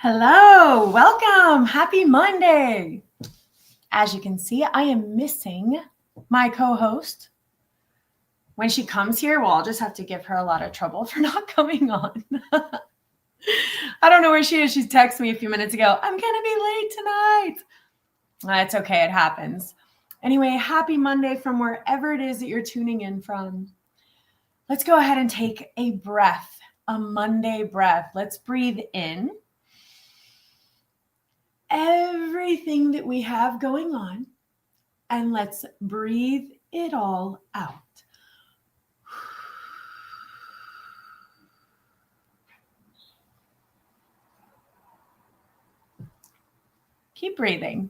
Hello, welcome. Happy Monday. As you can see, I am missing my co-host. When she comes here, well, I'll just have to give her a lot of trouble for not coming on. I don't know where she is. She texted me a few minutes ago. I'm going to be late tonight. It's okay. It happens. Anyway, happy Monday from wherever it is that you're tuning in from. Let's go ahead and take a breath, a Monday breath. Let's breathe in everything that we have going on, and let's breathe it all out. Keep breathing.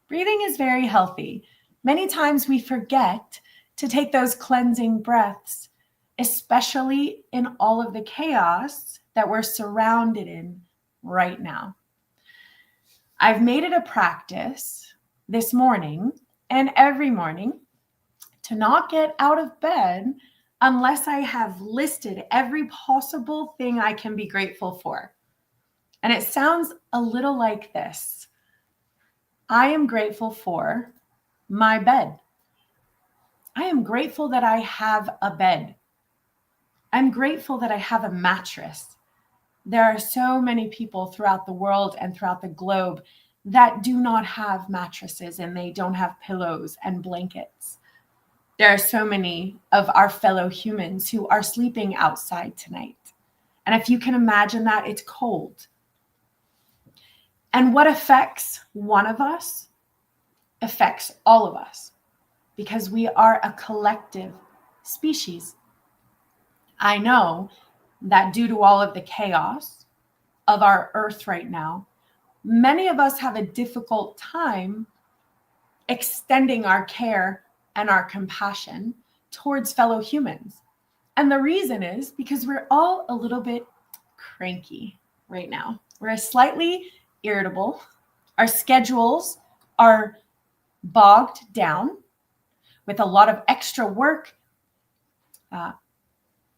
Breathing is very healthy. Many times we forget to take those cleansing breaths, especially in all of the chaos that we're surrounded in right now. I've made it a practice this morning and every morning to not get out of bed unless I have listed every possible thing I can be grateful for. And it sounds a little like this. I am grateful for my bed. I am grateful that I have a bed. I'm grateful that I have a mattress. There are so many people throughout the world and throughout the globe that do not have mattresses and they don't have pillows and blankets. There are so many of our fellow humans who are sleeping outside tonight. And if you can imagine that, it's cold. And what affects one of us affects all of us because we are a collective species. I know that due to all of the chaos of our earth right now, many of us have a difficult time extending our care and our compassion towards fellow humans. And the reason is because we're all a little bit cranky right now. We're slightly irritable. Our schedules are bogged down with a lot of extra work.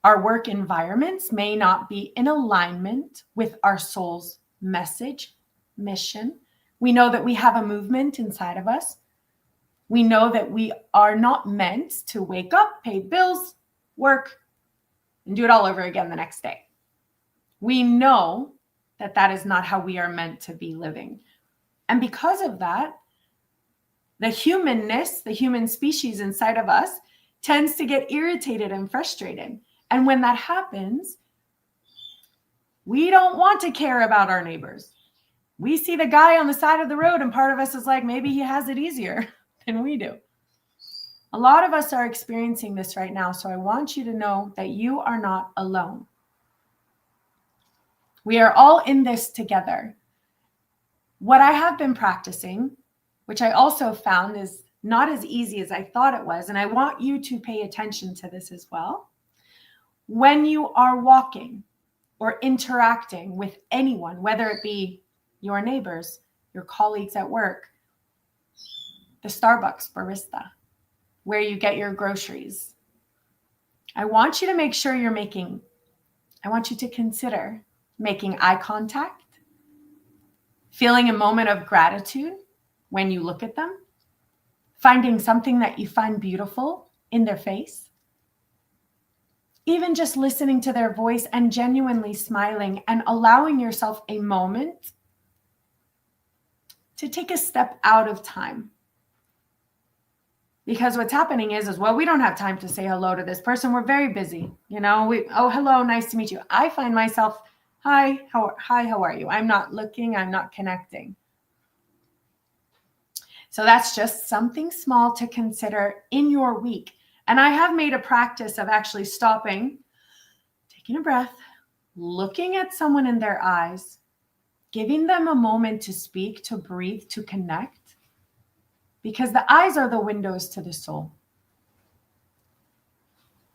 Our work environments may not be in alignment with our soul's message, mission. We know that we have a movement inside of us. We know that we are not meant to wake up, pay bills, work, and do it all over again the next day. We know that that is not how we are meant to be living. And because of that, the humanness, the human species inside of us tends to get irritated and frustrated. And when that happens, we don't want to care about our neighbors. We see the guy on the side of the road and part of us is like, maybe he has it easier than we do. A lot of us are experiencing this right now. So I want you to know that you are not alone. We are all in this together. What I have been practicing, which I also found is not as easy as I thought it was, and I want you to pay attention to this as well. When you are walking or interacting with anyone, whether it be your neighbors, your colleagues at work, the Starbucks barista, where you get your groceries, I want you to make sure I want you to consider making eye contact, feeling a moment of gratitude when you look at them, finding something that you find beautiful in their face, even just listening to their voice and genuinely smiling and allowing yourself a moment to take a step out of time. Because what's happening is, well, we don't have time to say hello to this person. We're very busy. Oh, hello, nice to meet you. I find myself, hi, how are you? I'm not looking, I'm not connecting. So that's just something small to consider in your week. And I have made a practice of actually stopping, taking a breath, looking at someone in their eyes, giving them a moment to speak, to breathe, to connect, because the eyes are the windows to the soul.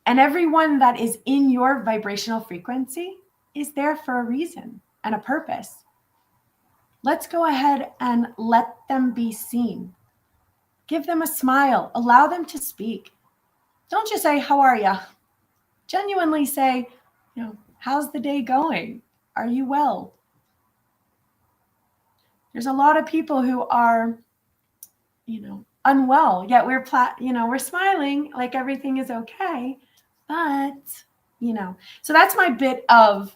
And everyone that is in your vibrational frequency is there for a reason and a purpose. Let's go ahead and let them be seen. Give them a smile. Allow them to speak. Don't just say, how are you? Genuinely say, how's the day going? Are you well? There's a lot of people who are, unwell, yet we're smiling like everything is okay. But, so that's my bit of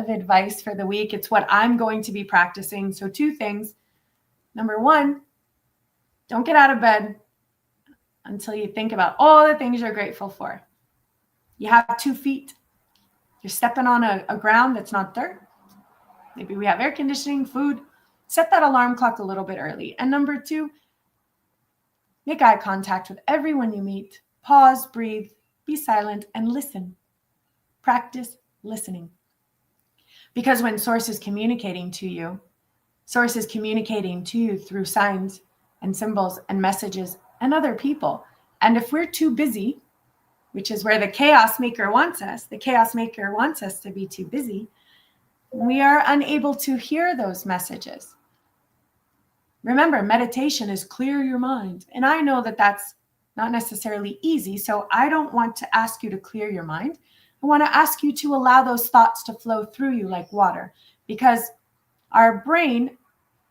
advice for the week. It's what I'm going to be practicing. So 2 things. Number 1, don't get out of bed until you think about all the things you're grateful for. You have 2 feet. You're stepping on a ground that's not dirt. Maybe we have air conditioning, food. Set that alarm clock a little bit early. And number 2, make eye contact with everyone you meet. Pause, breathe, be silent, and listen. Practice listening. Because when Source is communicating to you through signs and symbols and messages and other people. And if we're too busy, which is where the chaos maker wants us to be too busy, we are unable to hear those messages. Remember, meditation is clear your mind. And I know that that's not necessarily easy, so I don't want to ask you to clear your mind. I want to ask you to allow those thoughts to flow through you like water, because our brain,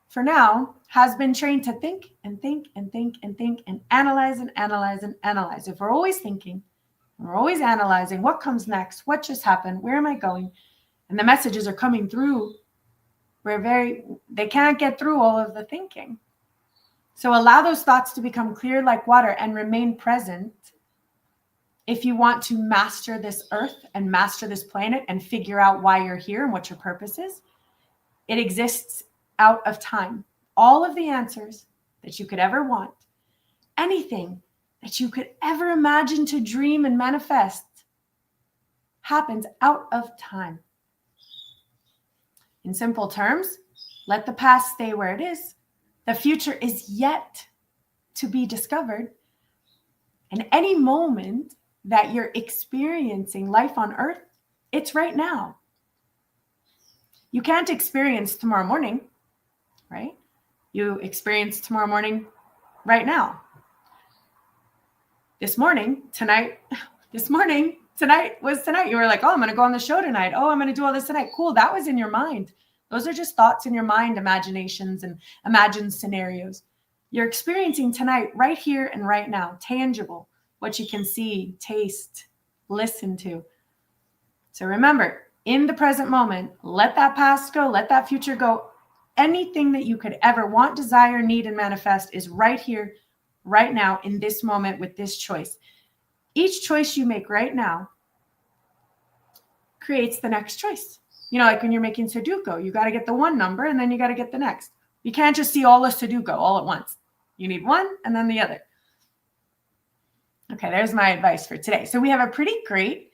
for now, has been trained to think and think and think and think and analyze and analyze and analyze. If we're always thinking, and we're always analyzing what comes next, what just happened, where am I going, and the messages are coming through, they can't get through all of the thinking. So allow those thoughts to become clear like water and remain present. If you want to master this earth and master this planet and figure out why you're here and what your purpose is, it exists out of time. All of the answers that you could ever want, anything that you could ever imagine to dream and manifest, happens out of time. In simple terms, let the past stay where it is. The future is yet to be discovered. And any moment that you're experiencing life on earth, it's right now. You can't experience tomorrow morning, right? You experience tomorrow morning right now. Tonight was tonight. You were like, oh, I'm going to go on the show tonight. Oh, I'm going to do all this tonight. Cool. That was in your mind. Those are just thoughts in your mind, imaginations and imagined scenarios. You're experiencing tonight right here and right now, tangible, what you can see, taste, listen to. So remember, in the present moment, let that past go, let that future go. Anything that you could ever want, desire, need, and manifest is right here, right now, in this moment with this choice. Each choice you make right now creates the next choice. Like when you're making Sudoku, you got to get the one number and then you got to get the next. You can't just see all of Sudoku all at once. You need one and then the other. Okay, there's my advice for today. So we have a pretty great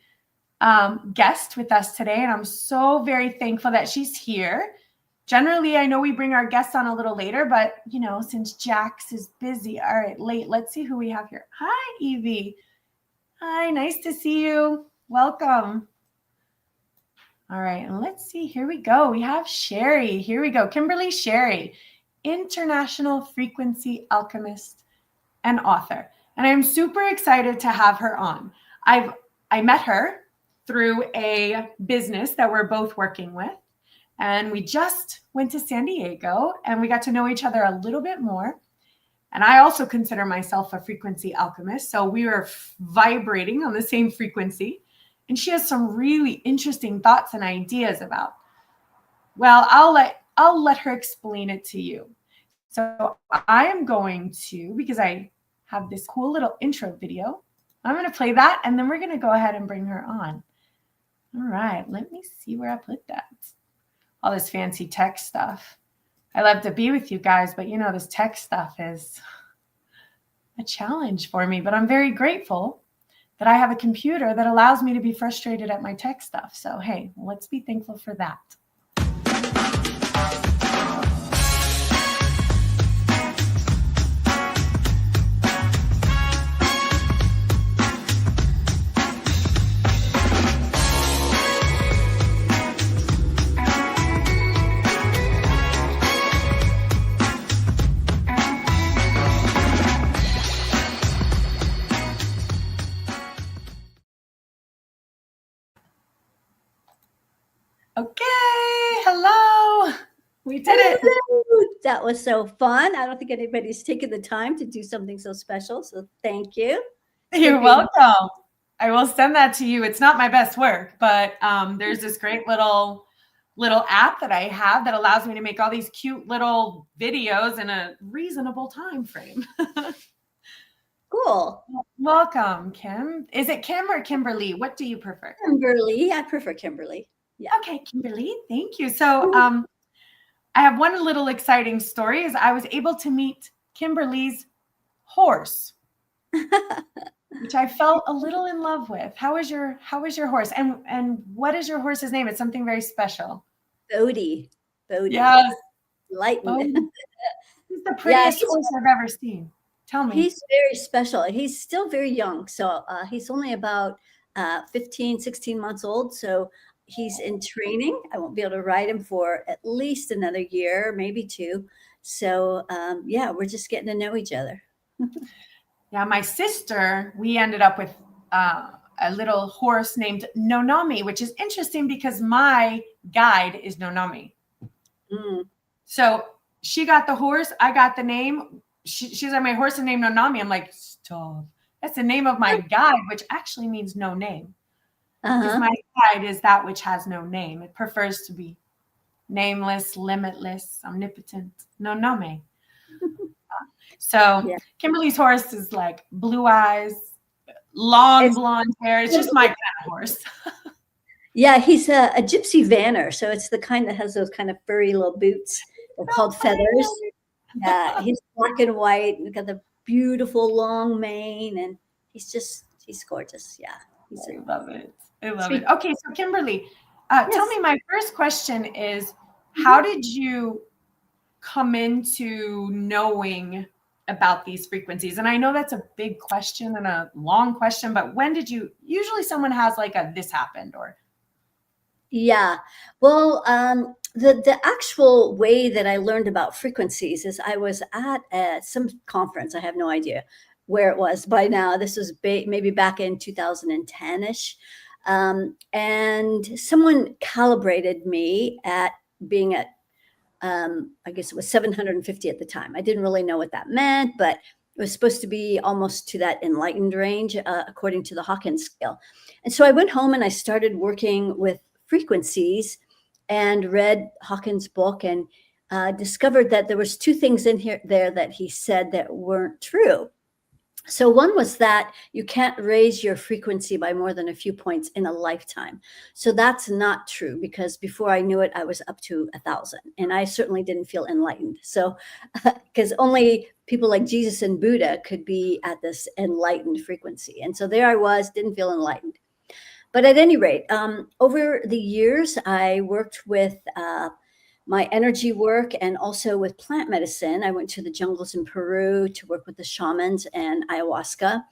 guest with us today, and I'm so very thankful that she's here. Generally, I know we bring our guests on a little later, but, since Jax is busy, all right, late, let's see who we have here. Hi, Evie. Hi, nice to see you. Welcome. All right, and let's see. Here we go. We have Sherry. Here we go. Kimberly Sherry, international frequency alchemist and author. And I'm super excited to have her on. I met her through a business that we're both working with. And we just went to San Diego and we got to know each other a little bit more. And I also consider myself a frequency alchemist. So we were vibrating on the same frequency. And she has some really interesting thoughts and ideas about. Well, I'll let her explain it to you. So I am going to, because I have this cool little intro video, I'm going to play that and then we're going to go ahead and bring her on. All right, let me see where I put that. All this fancy tech stuff. I love to be with you guys, but this tech stuff is a challenge for me, but I'm very grateful that I have a computer that allows me to be frustrated at my tech stuff. So, hey, let's be thankful for that. Okay, hello. We did it. That was so fun. I don't think anybody's taken the time to do something so special. So thank you. You're welcome. I will send that to you. It's not my best work, but there's this great little app that I have that allows me to make all these cute little videos in a reasonable time frame. Cool. Welcome, Kim. Is it Kim or Kimberly? What do you prefer? Kimberly. I prefer Kimberly. Yeah. Okay, Kimberly. Thank you. So I have one little exciting story is I was able to meet Kimberly's horse, which I felt a little in love with. How is your horse? And what is your horse's name? It's something very special. Bodhi. Yes. Lightened. He's the prettiest horse I've ever seen. Tell me. He's very special. He's still very young. So he's only about 15, 16 months old. So he's in training. I won't be able to ride him for at least another year, maybe 2. So we're just getting to know each other. Yeah, my sister, we ended up with a little horse named Nonami, which is interesting because my guide is Nonami. So she got the horse, I got the name. She's like, my horse is named Nonami. I'm like, stop. That's the name of my guide, which actually means no name. Because my guide is that which has no name. It prefers to be nameless, limitless, omnipotent, Nonami. So Kimberly's horse is like blue eyes, long blonde hair. It's just my kind of horse. Yeah, he's a gypsy vanner. So it's the kind that has those kind of furry little boots. They're called feathers. Yeah, he's black and white. He's got the beautiful long mane, and he's gorgeous. Yeah. I love it. I love it. Okay, so Kimberly, tell me, my first question is, how did you come into knowing about these frequencies? And I know that's a big question and a long question, but when did you, usually someone has like this happened or? Yeah, well, the actual way that I learned about frequencies is I was at some conference. I have no idea where it was by now. This was maybe back in 2010-ish. And someone calibrated me at being at, I guess it was 750 at the time. I didn't really know what that meant, but it was supposed to be almost to that enlightened range, according to the Hawkins scale. And so I went home and I started working with frequencies and read Hawkins' book and discovered that there was 2 things there that he said that weren't true. So one was that you can't raise your frequency by more than a few points in a lifetime. So that's not true, because before I knew it, I was up to 1,000, and I certainly didn't feel enlightened. So because only people like Jesus and Buddha could be at this enlightened frequency. And so there I was, didn't feel enlightened. But at any rate, over the years, I worked with my energy work and also with plant medicine. I went to the jungles in Peru to work with the shamans and ayahuasca.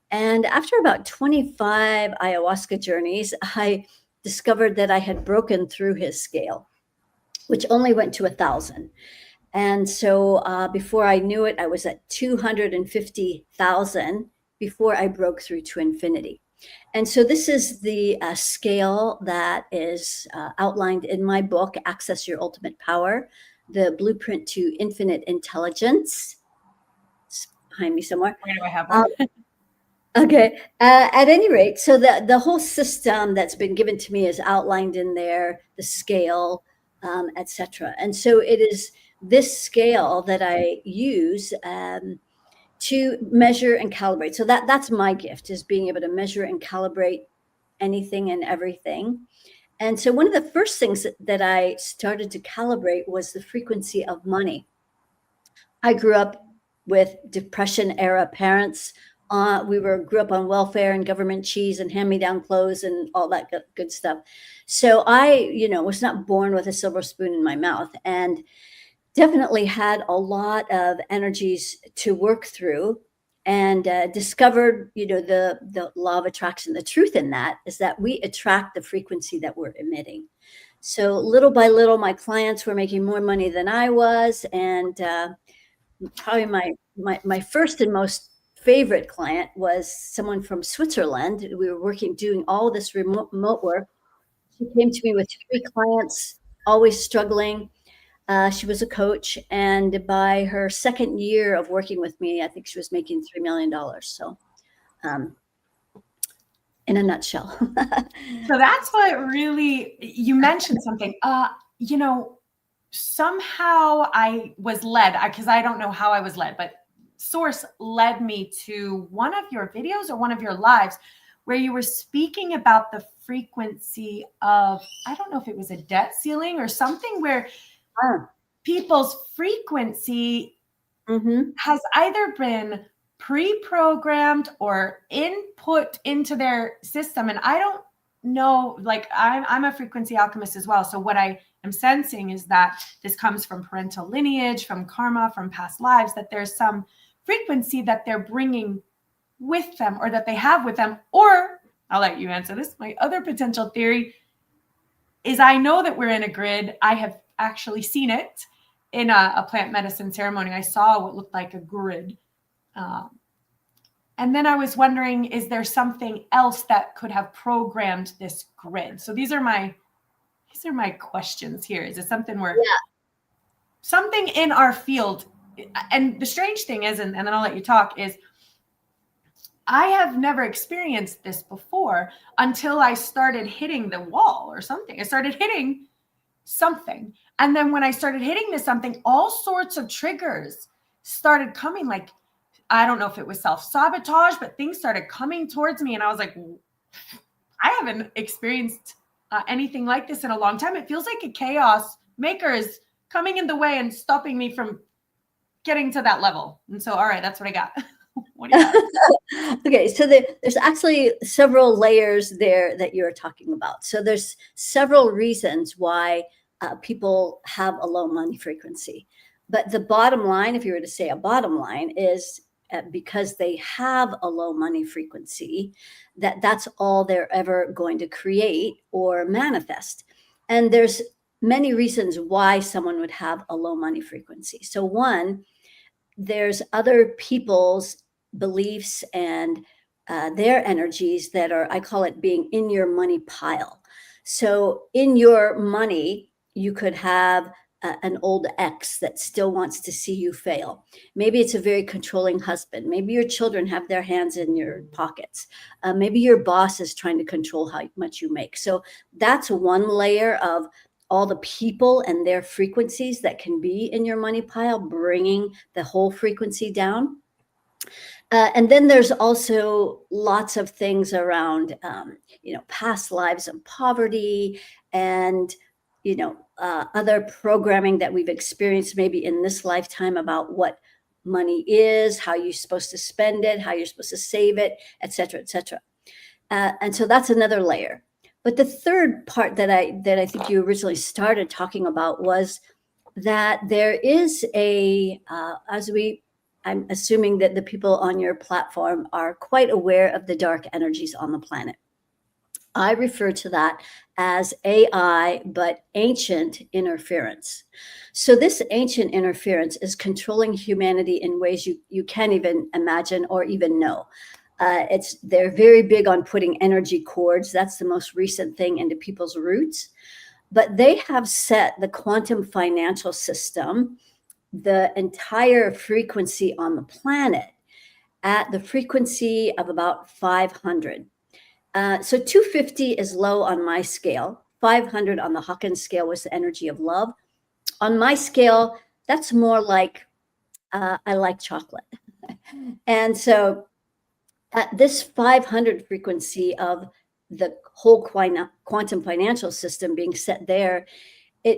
And after about 25 ayahuasca journeys, I discovered that I had broken through his scale, which only went to 1,000. And so before I knew it, I was at 250,000 before I broke through to infinity. And so this is the scale that is outlined in my book, Access Your Ultimate Power, the Blueprint to Infinite Intelligence. It's behind me somewhere. Where do I have one? Okay. At any rate, so the whole system that's been given to me is outlined in there, the scale, etc. And so it is this scale that I use to measure and calibrate. So that's my gift, is being able to measure and calibrate anything and everything. And so one of the first things that I started to calibrate was the frequency of money. I grew up with Depression era parents. We grew up on welfare and government cheese and hand-me-down clothes and all that good stuff. So I, was not born with a silver spoon in my mouth, and definitely had a lot of energies to work through, and discovered, the law of attraction. The truth in that is that we attract the frequency that we're emitting. So little by little, my clients were making more money than I was. And probably my first and most favorite client was someone from Switzerland. We were doing all this remote work. She came to me with 3 clients, always struggling. She was a coach, and by her second year of working with me, I think she was making $3 million. So, in a nutshell. So that's what really, you mentioned something. You know, somehow I was led, because I don't know how I was led, but source led me to one of your videos or one of your lives where you were speaking about the frequency of, I don't know if it was a debt ceiling or something, where people's frequency has either been pre-programmed or input into their system. And I don't know, like I'm a frequency alchemist as well. So what I am sensing is that this comes from parental lineage, from karma, from past lives, that there's some frequency that they're bringing with them or that they have with them. Or I'll let you answer this. My other potential theory is I know that we're in a grid. I have actually seen it in a plant medicine ceremony. I saw what looked like a grid. And then I was wondering, is there something else that could have programmed this grid? So these are my questions here. Is it something where something in our field? And the strange thing is, and then I'll let you talk, is I have never experienced this before until I started hitting the wall or something. I started hitting something. And then when I started hitting this something, all sorts of triggers started coming. Like, I don't know if it was self-sabotage, but things started coming towards me. And I was like, I haven't experienced anything like this in a long time. It feels like a chaos maker is coming in the way and stopping me from getting to that level. And so, all right, that's what I got. What do you got? Okay, so there's actually several layers there that you're talking about. So there's several reasons why people have a low money frequency. But the bottom line, if you were to say a bottom line, is because they have a low money frequency, that's all they're ever going to create or manifest. And there's many reasons why someone would have a low money frequency. So one, there's other people's beliefs and their energies that are, I call it being in your money pile. So in your money, you could have an old ex that still wants to see you fail. Maybe it's a very controlling husband. Maybe your children have their hands in your pockets. Maybe your boss is trying to control how much you make. So that's one layer of all the people and their frequencies that can be in your money pile, bringing the whole frequency down. And then there's also lots of things around, past lives of poverty and, other programming that we've experienced maybe in this lifetime about what money is, how you're supposed to spend it, how you're supposed to save it, et cetera, et cetera. And so that's another layer. But the third part that I think you originally started talking about was that there is I'm assuming that the people on your platform are quite aware of the dark energies on the planet. I refer to that as AI, but ancient interference. So this ancient interference is controlling humanity in ways you can't even imagine or even know. They're very big on putting energy cords. That's the most recent thing into people's roots. But they have set the quantum financial system, the entire frequency on the planet, at the frequency of about 500. So 250 is low on my scale. 500 on the Hawkins scale was the energy of love. On my scale, that's more like I like chocolate. And so at this 500 frequency of the whole quantum financial system being set there,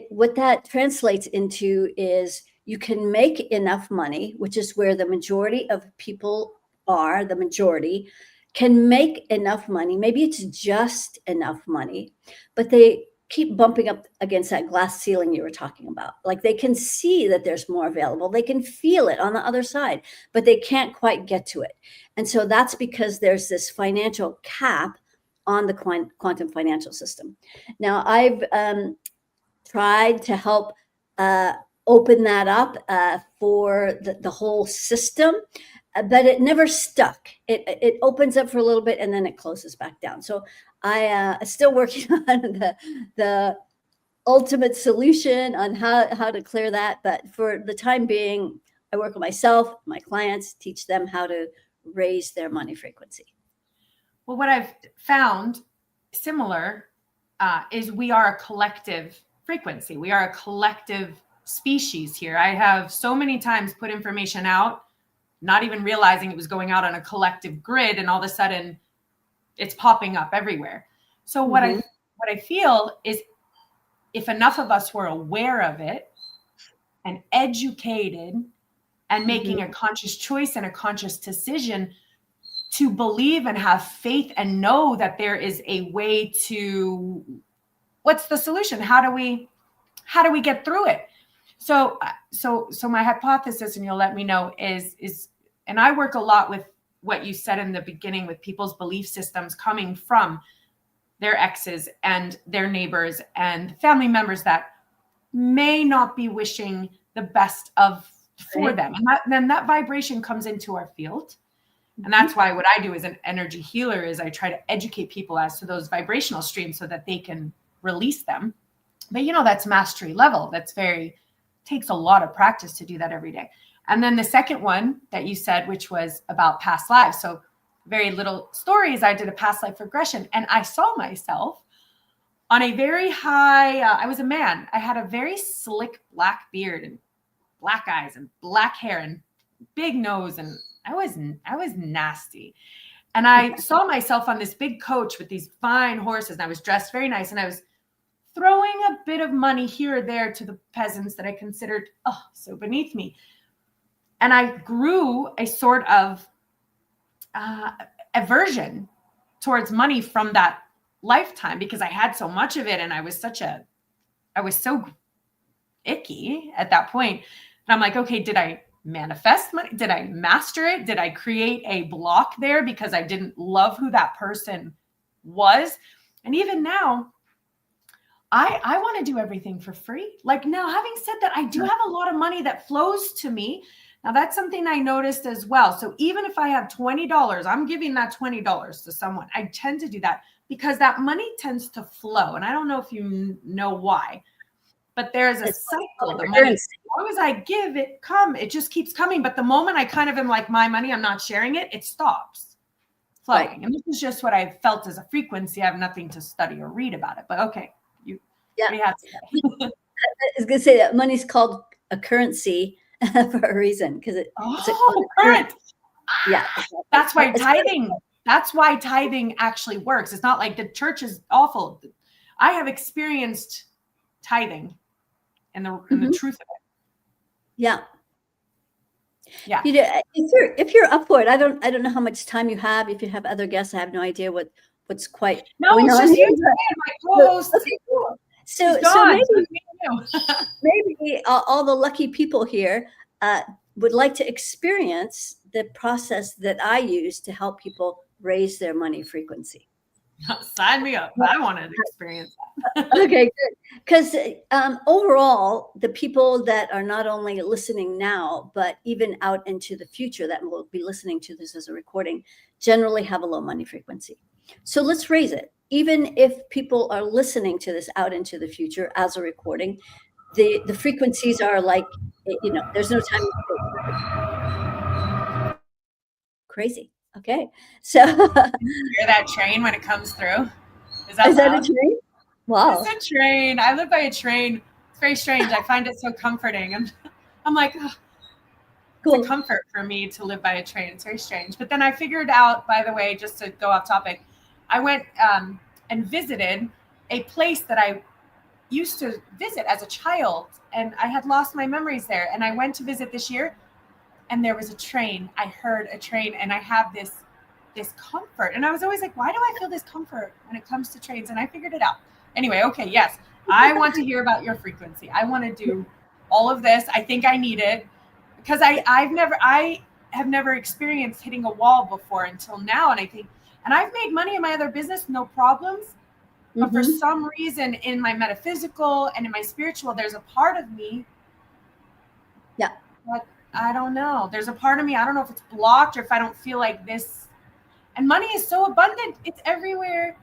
what that translates into is you can make enough money, which is where the majority of people are, the majority can make enough money. Maybe it's just enough money, but they keep bumping up against that glass ceiling you were talking about. Like they can see that there's more available. They can feel it on the other side, but they can't quite get to it. And so that's because there's this financial cap on the quantum financial system. Now, I've tried to help open that up for the whole system, but it never stuck. It opens up for a little bit and then it closes back down. So I still working on the ultimate solution on how to clear that. But for the time being, I work with myself, my clients, teach them how to raise their money frequency. Well, what I've found similar is we are a collective frequency. We are a collective species here. I have so many times put information out, not even realizing it was going out on a collective grid, and all of a sudden it's popping up everywhere. So what I feel is, if enough of us were aware of it and educated and making a conscious choice and a conscious decision to believe and have faith and know that there is a way to, what's the solution? How do we get through it? So my hypothesis, and you'll let me know, is, and I work a lot with what you said in the beginning, with people's belief systems coming from their exes and their neighbors and family members that may not be wishing the best for them. And then that vibration comes into our field. And that's why what I do as an energy healer is I try to educate people as to those vibrational streams so that they can release them. But that's mastery level. Takes a lot of practice to do that every day. And then the second one that you said, which was about past lives. So very little stories. I did a past life regression, and I saw myself on a very high, I was a man. I had a very slick black beard and black eyes and black hair and big nose, and I was nasty. And I saw myself on this big coach with these fine horses, and I was dressed very nice, and I was throwing a bit of money here or there to the peasants that I considered so beneath me. And I grew a sort of aversion towards money from that lifetime, because I had so much of it, and I was so icky at that point. And I'm like, okay, did I manifest money? Did I master it? Did I create a block there because I didn't love who that person was? And even now, I want to do everything for free. Like, now, having said that, I do have a lot of money that flows to me. Now, that's something I noticed as well. So even if I have $20, I'm giving that $20 to someone. I tend to do that because that money tends to flow. And I don't know if you know why, but there's a cycle. The money, as long as I give it, it just keeps coming. But the moment I kind of am like, my money, I'm not sharing it, it stops flowing. Right. And this is just what I felt as a frequency. I have nothing to study or read about it. But okay, I was going to say that money's called a currency for a reason, because it's current. Yeah, that's why tithing. That's why tithing actually works. It's not like the church is awful. I have experienced tithing and the truth of it. Yeah. Yeah. If you're up for it, I don't know how much time you have. If you have other guests, I have no idea what's quite. No, it's just you and my co-host. Okay, cool. So maybe all the lucky people here would like to experience the process that I use to help people raise their money frequency. Sign me up. I want to experience that. Okay, good. Because overall, the people that are not only listening now, but even out into the future that will be listening to this as a recording, generally have a low money frequency. So let's raise it. Even if people are listening to this out into the future as a recording, the frequencies are like, there's no time. Crazy. Okay. So you hear that train when it comes through? Is that a train? Wow. It's a train. I live by a train. It's very strange. I find it so comforting. I'm like, cool. It's a comfort for me to live by a train. It's very strange. But then I figured out, by the way, just to go off topic, I went and visited a place that I used to visit as a child, and I had lost my memories there. And I went to visit this year, and there was a train. I heard a train, and I have this comfort. And I was always like, why do I feel this comfort when it comes to trains? And I figured it out. Anyway, okay, yes. I want to hear about your frequency. I want to do all of this. I think I need it because I have never experienced hitting a wall before until now. And I've made money in my other business, no problems. But for some reason in my metaphysical and in my spiritual, there's a part of me. Yeah. But I don't know. There's a part of me, I don't know if it's blocked or if I don't feel like this. And money is so abundant. It's everywhere.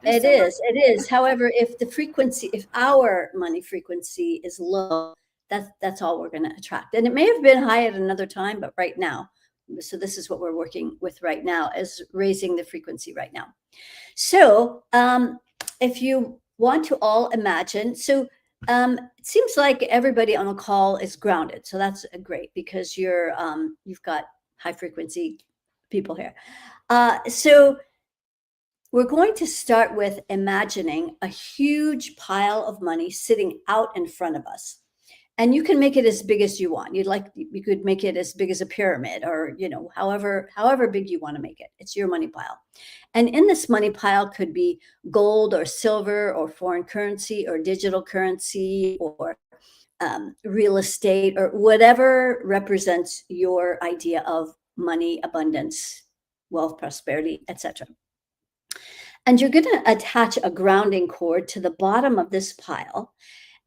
There's It so much. is. It is. However, if our money frequency is low, that's all we're going to attract. And it may have been high at another time, but right now, so this is what we're working with right now, is raising the frequency right now. So, if you want to all imagine, it seems like everybody on the call is grounded. So that's great because you've got high frequency people here. So we're going to start with imagining a huge pile of money sitting out in front of us. And you can make it as big as you want. You could make it as big as a pyramid, or, however big you want to make it. It's your money pile. And in this money pile could be gold or silver or foreign currency or digital currency or real estate or whatever represents your idea of money, abundance, wealth, prosperity, etc. And you're going to attach a grounding cord to the bottom of this pile.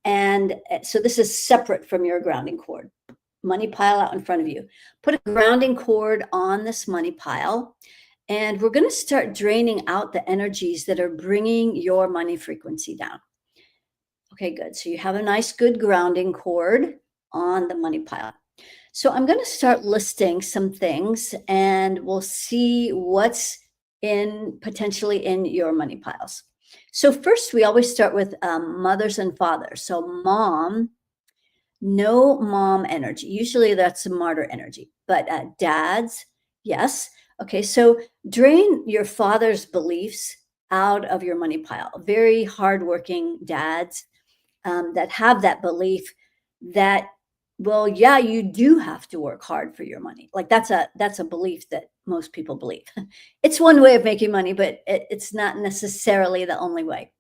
And so this is separate from your grounding cord. Money pile out in front of you. Put a grounding cord on this money pile. And we're going to start draining out the energies that are bringing your money frequency down. Okay, good. So you have a nice, good grounding cord on the money pile. So I'm going to start listing some things and we'll see what's potentially in your money piles. So first, we always start with mothers and fathers. So mom, no mom energy. Usually that's a martyr energy, but dads, yes. Okay, so drain your father's beliefs out of your money pile. Very hardworking dads that have that belief that, well, yeah, you do have to work hard for your money. Like that's a belief that most people believe. It's one way of making money, but it's not necessarily the only way.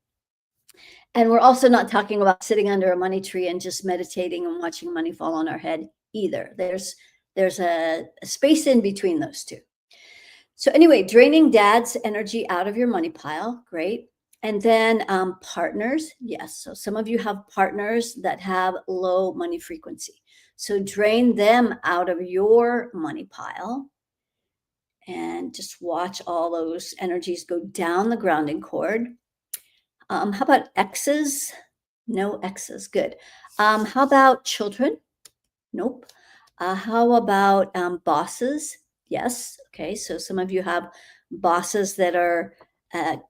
And we're also not talking about sitting under a money tree and just meditating and watching money fall on our head either. There's a space in between those two. So anyway, draining dad's energy out of your money pile, great. And then partners, yes. So some of you have partners that have low money frequency. So drain them out of your money pile and just watch all those energies go down the grounding cord. How about exes? No exes, good. How about children? Nope. How about bosses? Yes. Okay, so some of you have bosses that are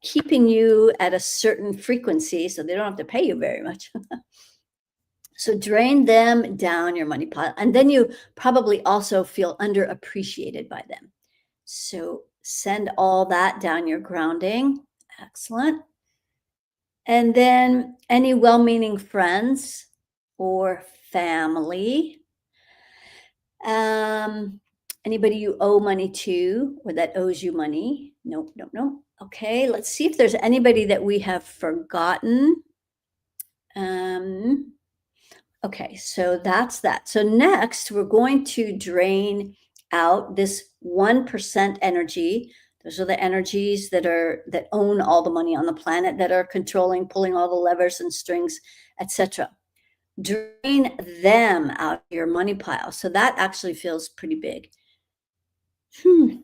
keeping you at a certain frequency, so they don't have to pay you very much. So drain them down your money pile. And then you probably also feel underappreciated by them. So send all that down your grounding. Excellent. And then any well-meaning friends or family. Anybody you owe money to or that owes you money? Nope. Okay, let's see if there's anybody that we have forgotten. Okay, so that's that. So next, we're going to drain out this 1% energy. Those are the energies that own all the money on the planet, that are controlling, pulling all the levers and strings, etc. Drain them out of your money pile. So that actually feels pretty big. So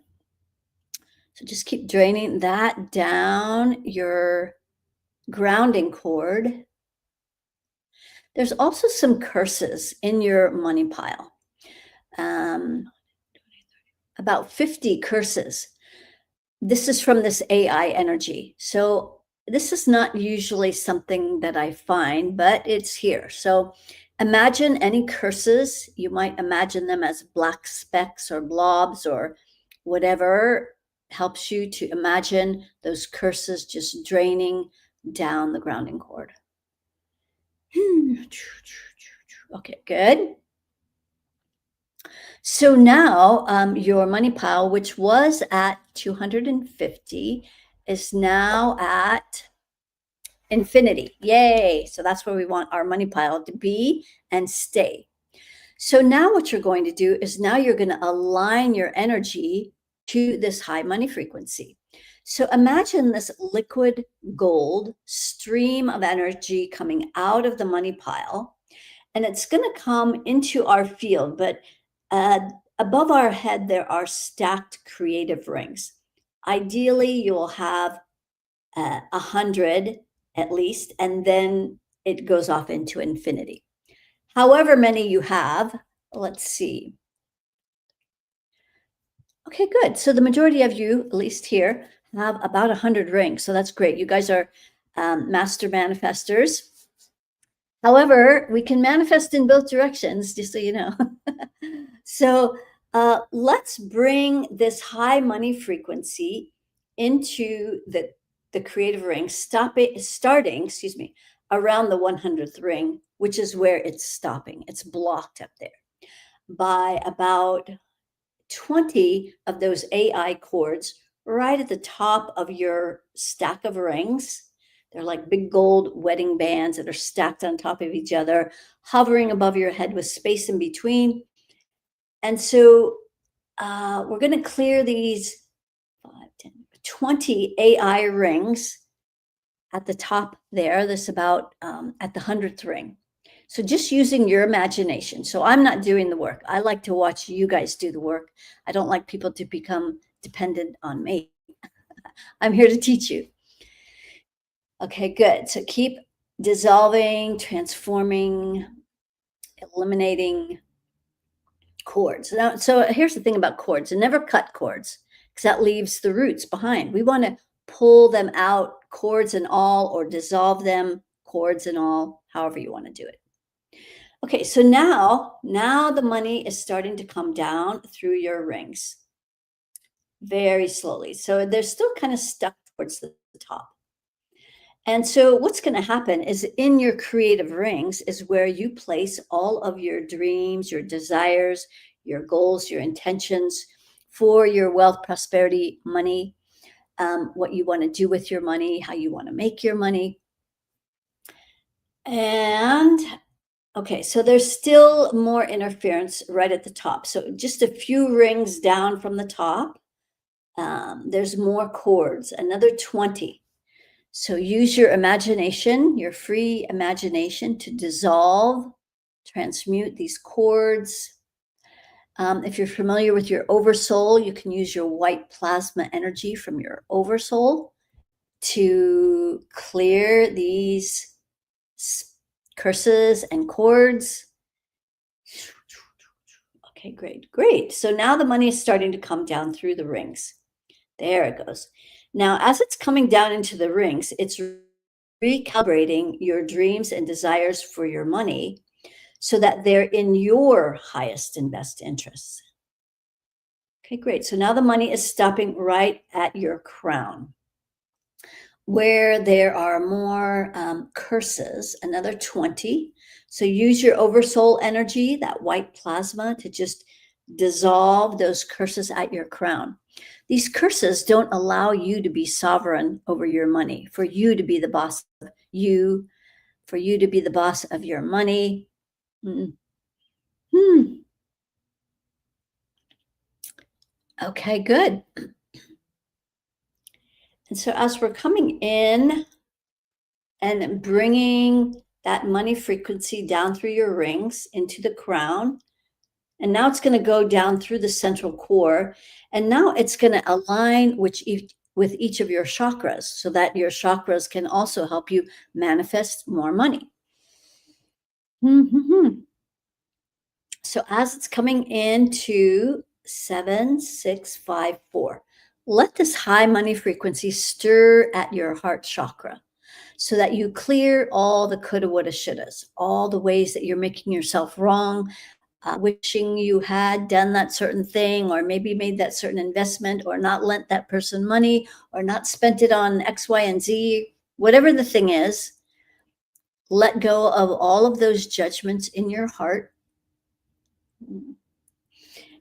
just keep draining that down your grounding cord. There's also some curses in your money pile. About 50 curses. This is from this AI energy. So this is not usually something that I find, but it's here. So imagine any curses. You might imagine them as black specks or blobs or whatever helps you to imagine those curses just draining down the grounding cord. Okay, good. So now your money pile, which was at 250, is now at infinity. Yay. So that's where we want our money pile to be and stay. So now what you're going to do is now you're going to align your energy to this high money frequency. So imagine this liquid gold stream of energy coming out of the money pile, and it's going to come into our field, but above our head, there are stacked creative rings. Ideally, you will have 100 at least, and then it goes off into infinity. However many you have, let's see. Okay, good. So the majority of you, at least here, have about 100 rings. So that's great. You guys are master manifestors. However, we can manifest in both directions, just so you know. So let's bring this high money frequency into the creative ring, starting around the 100th ring, which is where it's stopping. It's blocked up there by about 20 of those AI chords right at the top of your stack of rings. They're like big gold wedding bands that are stacked on top of each other, hovering above your head with space in between. And so we're going to clear these 5, 10, 20 AI rings at the top there. This about at the 100th ring. So just using your imagination. So I'm not doing the work. I like to watch you guys do the work. I don't like people to become dependent on me. I'm here to teach you. Okay, good. So keep dissolving, transforming, eliminating cords. Now, so here's the thing about cords. And never cut cords, because that leaves the roots behind. We want to pull them out, cords and all, or dissolve them, cords and all, however you want to do it. Okay, so now the money is starting to come down through your rings very slowly. So they're still kind of stuck towards the top. And so what's going to happen is in your creative rings is where you place all of your dreams, your desires, your goals, your intentions for your wealth, prosperity, money, what you want to do with your money, how you want to make your money. And okay, so there's still more interference right at the top. So just a few rings down from the top, there's more chords, another 20. So use your imagination, your free imagination, to dissolve, transmute these chords. If you're familiar with your oversoul, you can use your white plasma energy from your oversoul to clear these curses and cords. Okay, great. So now the money is starting to come down through the rings. There it goes. Now, as it's coming down into the rings, it's recalibrating your dreams and desires for your money so that they're in your highest and best interests. Okay, great. So now the money is stopping right at your crown, where there are more curses, another 20. So use your oversoul energy, that white plasma, to just dissolve those curses at your crown. These curses don't allow you to be sovereign over your money, for you to be the boss of you, for you to be the boss of your money. Okay, good. And so as we're coming in and bringing that money frequency down through your rings into the crown, and now it's going to go down through the central core, and now it's going to align with each of your chakras so that your chakras can also help you manifest more money. So as it's coming into 7, 6, 5, 4, let this high money frequency stir at your heart chakra so that you clear all the coulda, woulda, shouldas, all the ways that you're making yourself wrong, wishing you had done that certain thing, or maybe made that certain investment, or not lent that person money, or not spent it on X, Y, and Z, whatever the thing is. Let go of all of those judgments in your heart.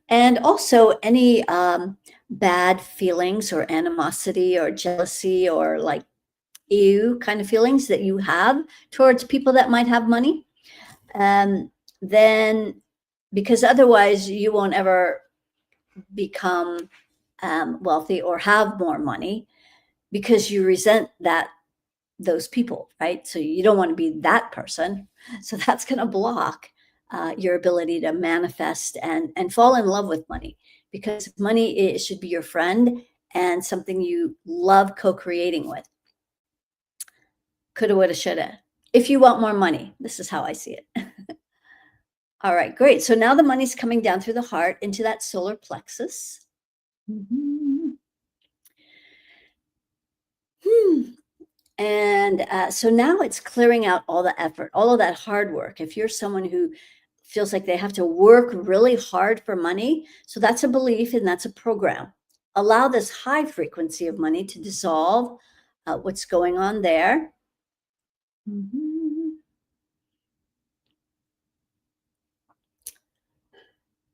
And also any bad feelings or animosity or jealousy or like ew kind of feelings that you have towards people that might have money. Then, because otherwise you won't ever become wealthy or have more money, because you resent those people, right? So you don't want to be that person. So that's going to block your ability to manifest and fall in love with money, because money, it should be your friend and something you love co-creating with. Coulda, woulda, shoulda. If you want more money, this is how I see it. All right, great. So now the money's coming down through the heart into that solar plexus. And so now it's clearing out all the effort, all of that hard work. If you're someone who feels like they have to work really hard for money, so that's a belief and that's a program. Allow this high frequency of money to dissolve what's going on there.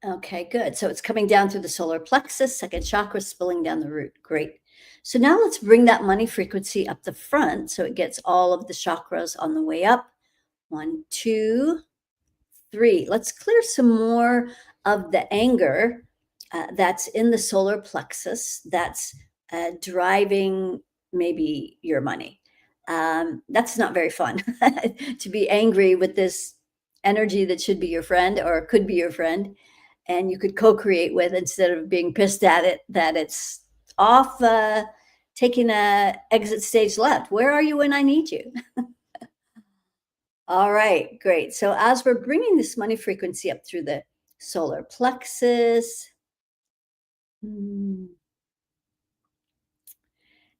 Okay, good. So it's coming down through the solar plexus, second chakra, spilling down the root. Great. So now let's bring that money frequency up the front so it gets all of the chakras on the way up. 1, 2, 3. Let's clear some more of the anger that's in the solar plexus that's driving maybe your money. That's not very fun to be angry with this energy that should be your friend or could be your friend, and you could co-create with, instead of being pissed at it that it's off taking a exit stage left. Where are you when I need you? All right, great. So as we're bringing this money frequency up through the solar plexus and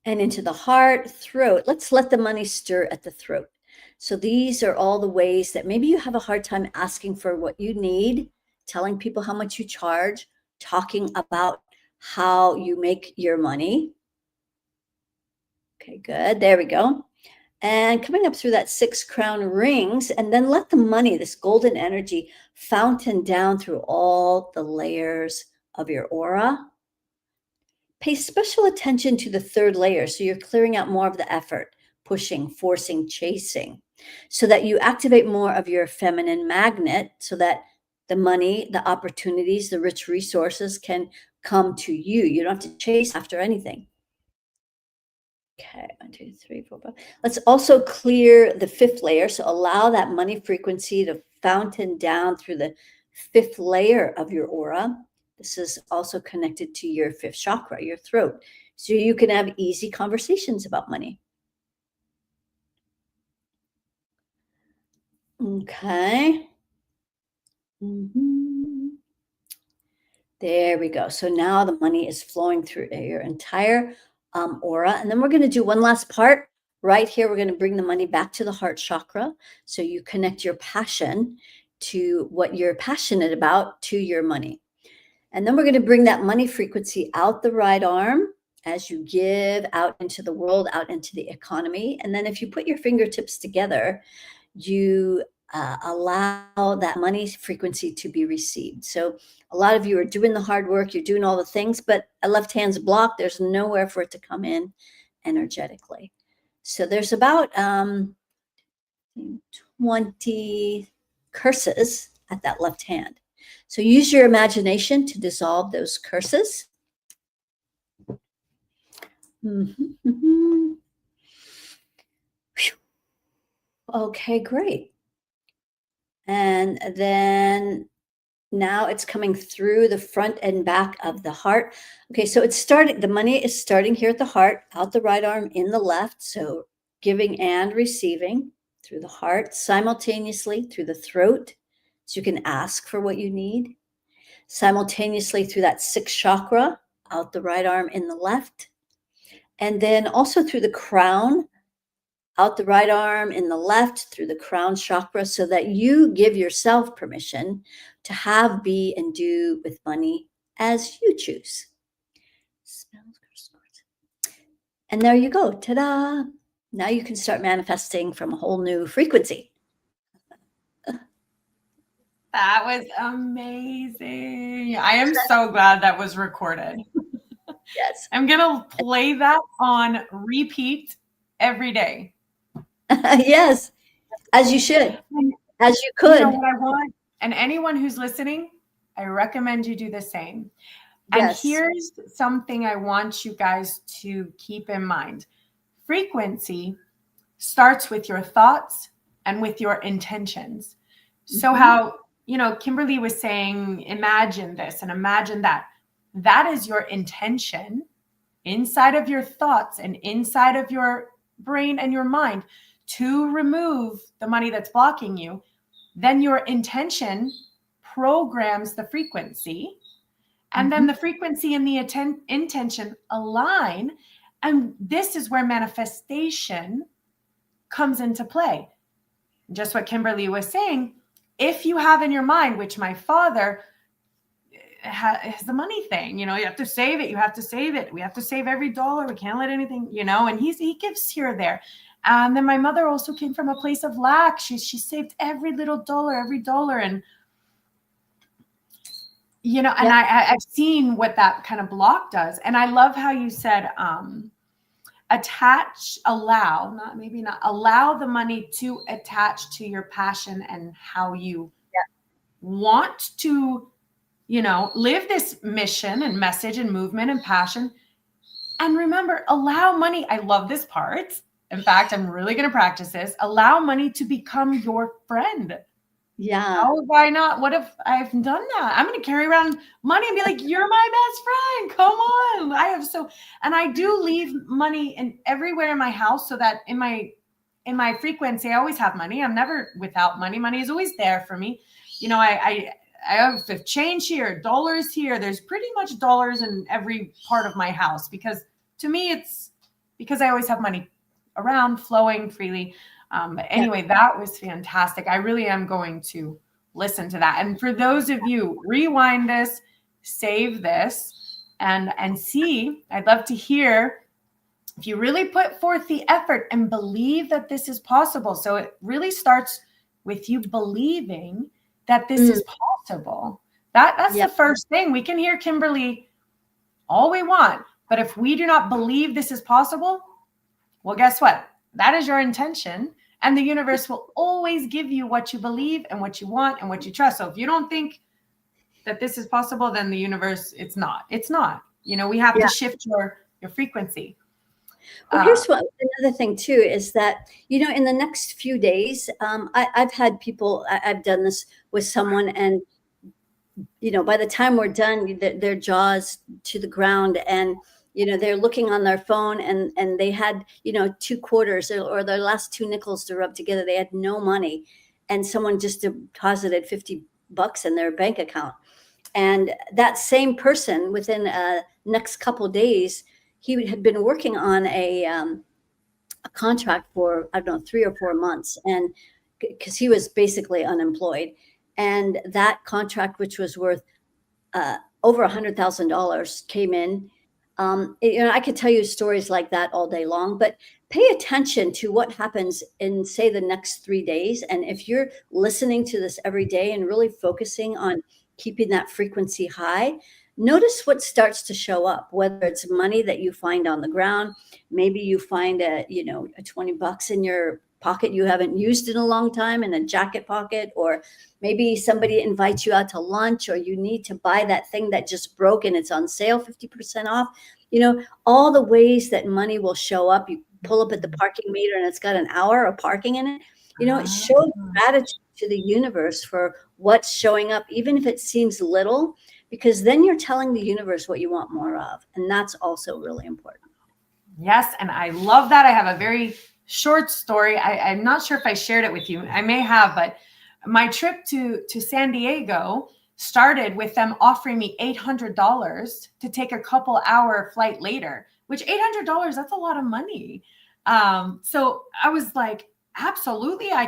into the heart, throat, let's let the money stir at the throat. So these are all the ways that maybe you have a hard time asking for what you need, telling people how much you charge, talking about how you make your money. Okay, good. There we go. And coming up through that 6 crown rings, and then let the money, this golden energy, fountain down through all the layers of your aura. Pay special attention to the 3rd layer, so you're clearing out more of the effort, pushing, forcing, chasing, so that you activate more of your feminine magnet, so that the money, the opportunities, the rich resources can come to you. You don't have to chase after anything. Okay, 1, 2, 3, 4, 5. Let's also clear the 5th layer. So allow that money frequency to fountain down through the 5th layer of your aura. This is also connected to your 5th chakra, your throat. So you can have easy conversations about money. Okay. There we go. So now the money is flowing through your entire aura. And then we're going to do one last part right here. We're going to bring the money back to the heart chakra. So you connect your passion to what you're passionate about to your money. And then we're going to bring that money frequency out the right arm as you give out into the world, out into the economy. And then if you put your fingertips together, you allow that money frequency to be received. So a lot of you are doing the hard work, you're doing all the things, but a left hand's blocked. There's nowhere for it to come in energetically. So there's about 20 curses at that left hand. So use your imagination to dissolve those curses. Okay, great. And then now it's coming through the front and back of the heart. Okay, so it's starting, the money is starting here at the heart, out the right arm, in the left. So giving and receiving through the heart, simultaneously through the throat. So you can ask for what you need. Simultaneously through that 6th chakra, out the right arm, in the left. And then also through the crown, out the right arm, in the left, through the crown chakra, so that you give yourself permission to have, be, and do with money as you choose. And there you go. Ta-da! Now you can start manifesting from a whole new frequency. That was amazing. I am so glad that was recorded. Yes. I'm going to play that on repeat every day. Yes, as you should, as you could. You know what I want? And anyone who's listening, I recommend you do the same. And Yes. here's something I want you guys to keep in mind. Frequency starts with your thoughts and with your intentions. So how, you know, Kimberly was saying, imagine this and imagine that. That is your intention inside of your thoughts and inside of your brain and your mind to remove the money that's blocking you, then your intention programs the frequency. And then the frequency and the intention align. And this is where manifestation comes into play. Just what Kimberly was saying, if you have in your mind, which my father has the money thing, you have to save it. You have to save it. We have to save every dollar. We can't let anything, and he gives here or there. And then my mother also came from a place of lack. She saved every little dollar, every dollar. And, and I've seen what that kind of block does. And I love how you said, allow the money to attach to your passion and how you want to, live this mission and message and movement and passion. And remember, allow money. I love this part. In fact, I'm really going to practice this. Allow money to become your friend. Yeah. Oh, why not? What if I've done that? I'm going to carry around money and be like, you're my best friend. Come on. And I do leave money everywhere in my house, so that in my frequency, I always have money. I'm never without money. Money is always there for me. I have change here, dollars here. There's pretty much dollars in every part of my house, because to me, it's because I always have money around, flowing freely. But anyway, that was fantastic. I really am going to listen to that. And for those of you, rewind this, save this, and see. I'd love to hear if you really put forth the effort and believe that this is possible. So it really starts with you believing that this is possible. That's the first thing. We can hear Kimberly all we want, but if we do not believe this is possible, well, guess what? That is your intention, and the universe will always give you what you believe and what you want and what you trust. So if you don't think that this is possible, then the universe, it's not. We have to shift your frequency. Well, here's another thing too, is that, in the next few days, I've had people, I've done this with someone, and, by the time we're done, their jaws to the ground, and, they're looking on their phone, and they had, 2 quarters or their last 2 nickels to rub together. They had no money, and someone just deposited $50 in their bank account. And that same person, within next couple of days, he had been working on a contract for, 3 or 4 months, and because he was basically unemployed. And that contract, which was worth over $100,000, came in. I could tell you stories like that all day long, but pay attention to what happens in, say, the next 3 days. And if you're listening to this every day and really focusing on keeping that frequency high, notice what starts to show up, whether it's money that you find on the ground. Maybe you find a $20 in your pocket you haven't used in a long time, in a jacket pocket, or maybe somebody invites you out to lunch, or you need to buy that thing that just broke and it's on sale 50% off. All the ways that money will show up. You pull up at the parking meter and it's got an hour of parking in it. It shows gratitude to the universe for what's showing up, even if it seems little, because then you're telling the universe what you want more of. And that's also really important. Yes. And I love that. I have a very short story. I'm not sure if I shared it with you. I may have, but my trip to San Diego started with them offering me $800 to take a couple-hour flight later, which $800, that's a lot of money. So I was like, absolutely, I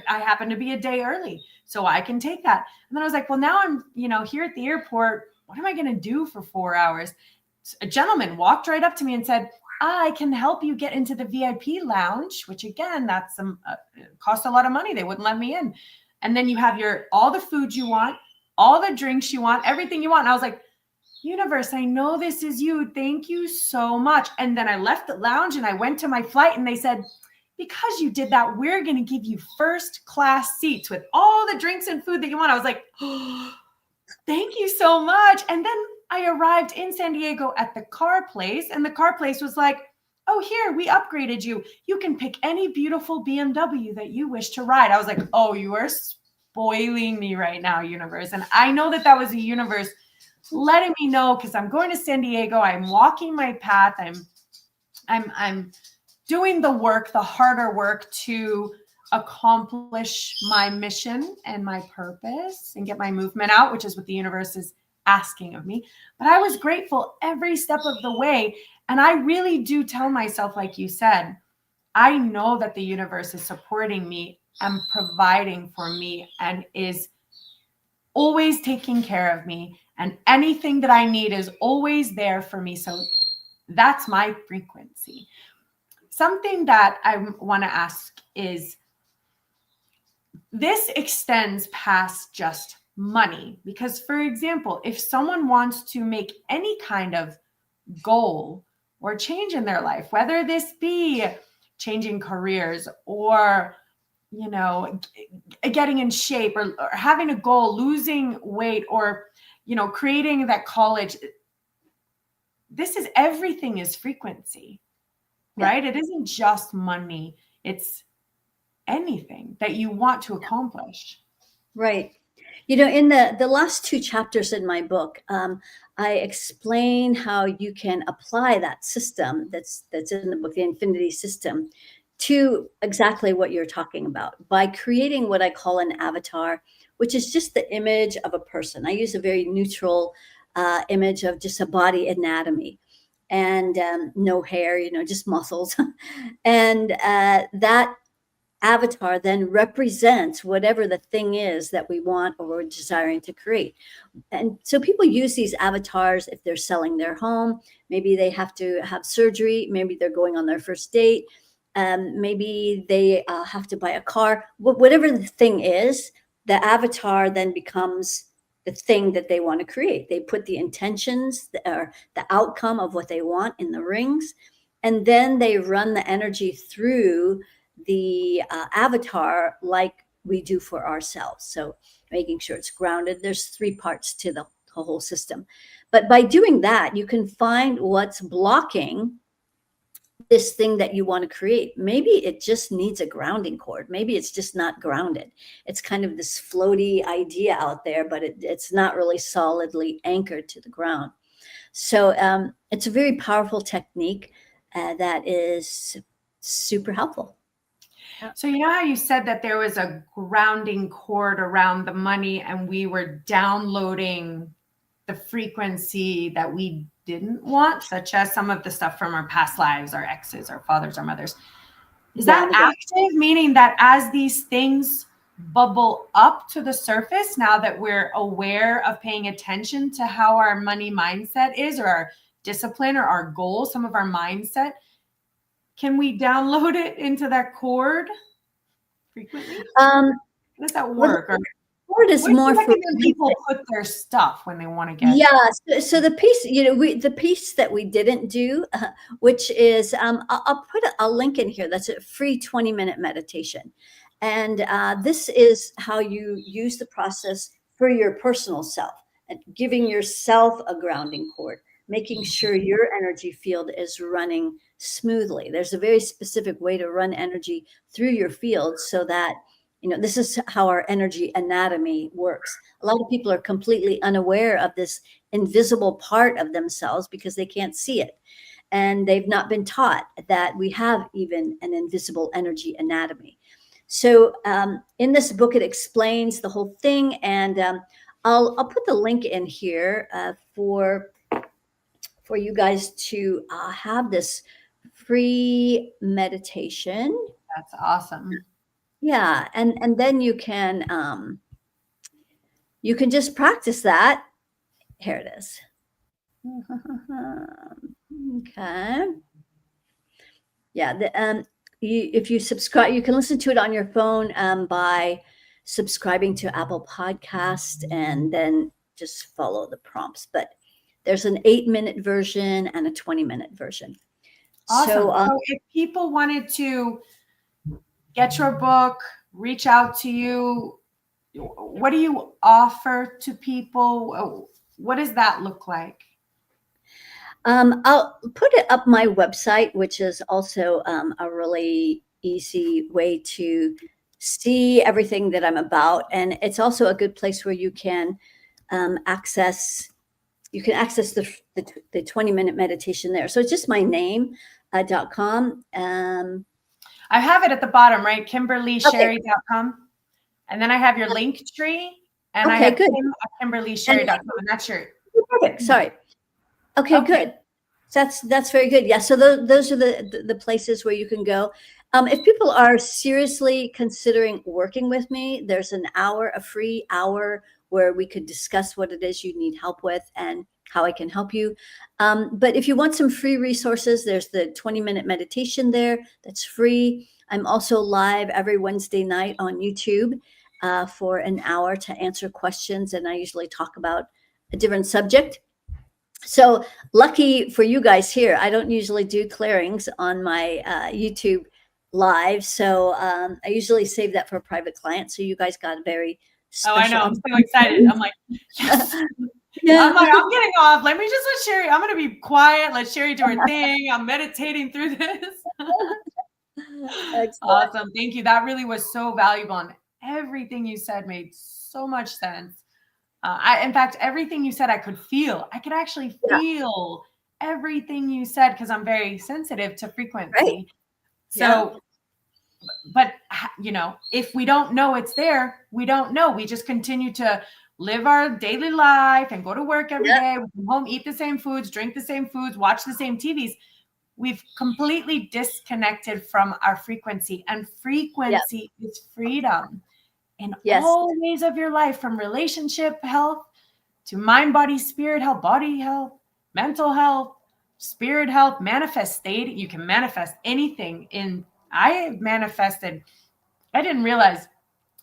happen to be a day early, so I can take that. And then I was like, well, now I'm, here at the airport, what am I going to do for 4 hours? A gentleman walked right up to me and said, I can help you get into the VIP lounge, which again, that's cost a lot of money. They wouldn't let me in. And then you have all the food you want, all the drinks you want, everything you want. And I was like, universe, I know this is you. Thank you so much. And then I left the lounge and I went to my flight, and they said, because you did that, we're going to give you first class seats with all the drinks and food that you want. I was like, oh, thank you so much. And then I arrived in San Diego at the car place, and the car place was like, oh, here, we upgraded you. You can pick any beautiful BMW that you wish to ride. I was like, oh, you are spoiling me right now, universe. And I know that was a universe letting me know, because I'm going to San Diego. I'm walking my path. I'm doing the work, the harder work to accomplish my mission and my purpose and get my movement out, which is what the universe is asking of me. But I was grateful every step of the way. And I really do tell myself, like you said, I know that the universe is supporting me and providing for me and is always taking care of me. And anything that I need is always there for me. So that's my frequency. Something that I want to ask is, this extends past just money. Because, for example, if someone wants to make any kind of goal or change in their life, whether this be changing careers or, you know, getting in shape or having a goal, losing weight, or, you know, creating that college, this is, everything is frequency, right? It isn't just money. It's anything that you want to accomplish. Right. You know, in the last 2 chapters in my book, I explain how you can apply that system that's in the book, the infinity system, to exactly what you're talking about by creating what I call an avatar, which is just the image of a person. I use a very neutral image of just a body anatomy and no hair, you know, just muscles. And that avatar then represents whatever the thing is that we want or we're desiring to create. And so people use these avatars if they're selling their home. Maybe they have to have surgery. Maybe they're going on their first date. Maybe they have to buy a car. Whatever the thing is, the avatar then becomes the thing that they want to create. They put the intentions or the outcome of what they want in the rings, and then they run the energy through the avatar like we do for ourselves. So making sure it's grounded. There's 3 parts to the whole system. But by doing that, you can find what's blocking this thing that you want to create. Maybe it just needs a grounding cord. Maybe it's just not grounded. It's kind of this floaty idea out there, but it's not really solidly anchored to the ground. So it's a very powerful technique that is super helpful. So you know how you said that there was a grounding cord around the money and we were downloading the frequency that we didn't want, such as some of the stuff from our past lives, our exes, our fathers, our mothers. Is that active, meaning that as these things bubble up to the surface, now that we're aware of paying attention to how our money mindset is, or our discipline or our goals, some of our mindset, can we download it into that cord frequently? How does that work? Well, cord is more for people put their stuff when they want to get. Yeah. So the piece, you know, the piece that we didn't do, which is, I'll put a link in here. That's a free 20-minute meditation. And this is how you use the process for your personal self, and giving yourself a grounding cord, making sure your energy field is running smoothly. There's a very specific way to run energy through your field so that, you know, this is how our energy anatomy works. A lot of people are completely unaware of this invisible part of themselves because they can't see it. And they've not been taught that we have even an invisible energy anatomy. So in this book, it explains the whole thing. And I'll put the link in here for you guys to have this free meditation. That's awesome. Yeah, and then you can just practice that. Here it is. Okay. Yeah, if you subscribe, you can listen to it on your phone by subscribing to Apple Podcast, and then just follow the prompts. But there's an 8-minute version and a 20-minute version. Awesome. So if people wanted to get your book, reach out to you, what do you offer to people? What does that look like? I'll put it up my website, which is also a really easy way to see everything that I'm about. And it's also a good place where you can access the 20-minute meditation there. So it's just my name, .com. I have it at the bottom, right? KimberlySherry.com. And then I have your link tree, and I have good. KimberlySherry.com, and that's your perfect. Sorry. Okay, good. That's very good. Yeah. So those are the places where you can go. If people are seriously considering working with me, there's a free hour where we could discuss what it is you need help with and how I can help you. But if you want some free resources, there's the 20-minute meditation there. That's free. I'm also live every Wednesday night on YouTube for an hour to answer questions. And I usually talk about a different subject. So lucky for you guys here, I don't usually do clearings on my YouTube live. So I usually save that for a private client. So you guys got a very special. Oh, I know. I'm so excited. I'm like, yes. Yeah. I'm like, I'm getting off. Let me just let Sherry, I'm going to be quiet. Let Sherry do her thing. I'm meditating through this. Awesome. Thank you. That really was so valuable. And everything you said made so much sense. In fact, everything you said, I could feel. I could actually feel everything you said because I'm very sensitive to frequency. Right. So, but if we don't know it's there, we don't know. We just continue to live our daily life and go to work every day. We come home, eat the same foods, drink the same foods, watch the same TVs. We've completely disconnected from our frequency, and frequency is freedom. In all ways of your life, from relationship health to mind, body, spirit health, body health, mental health, spirit health, manifested. You can manifest anything. I didn't realize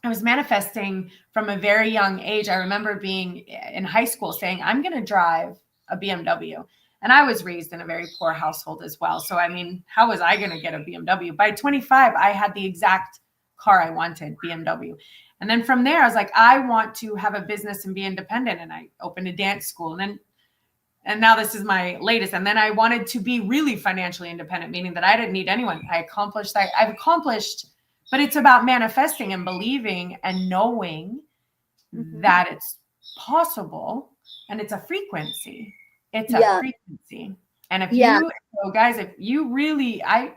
I was manifesting from a very young age. I remember being in high school saying, I'm going to drive a BMW. And I was raised in a very poor household as well. So, I mean, how was I going to get a BMW? By 25, I had the exact car I wanted, BMW. And then from there, I was like, I want to have a business and be independent. And I opened a dance school. And now this is my latest. And then I wanted to be really financially independent, meaning that I didn't need anyone. I accomplished that. I've accomplished, but it's about manifesting and believing and knowing that it's possible. And it's a frequency. It's a frequency. And if guys, if you really, I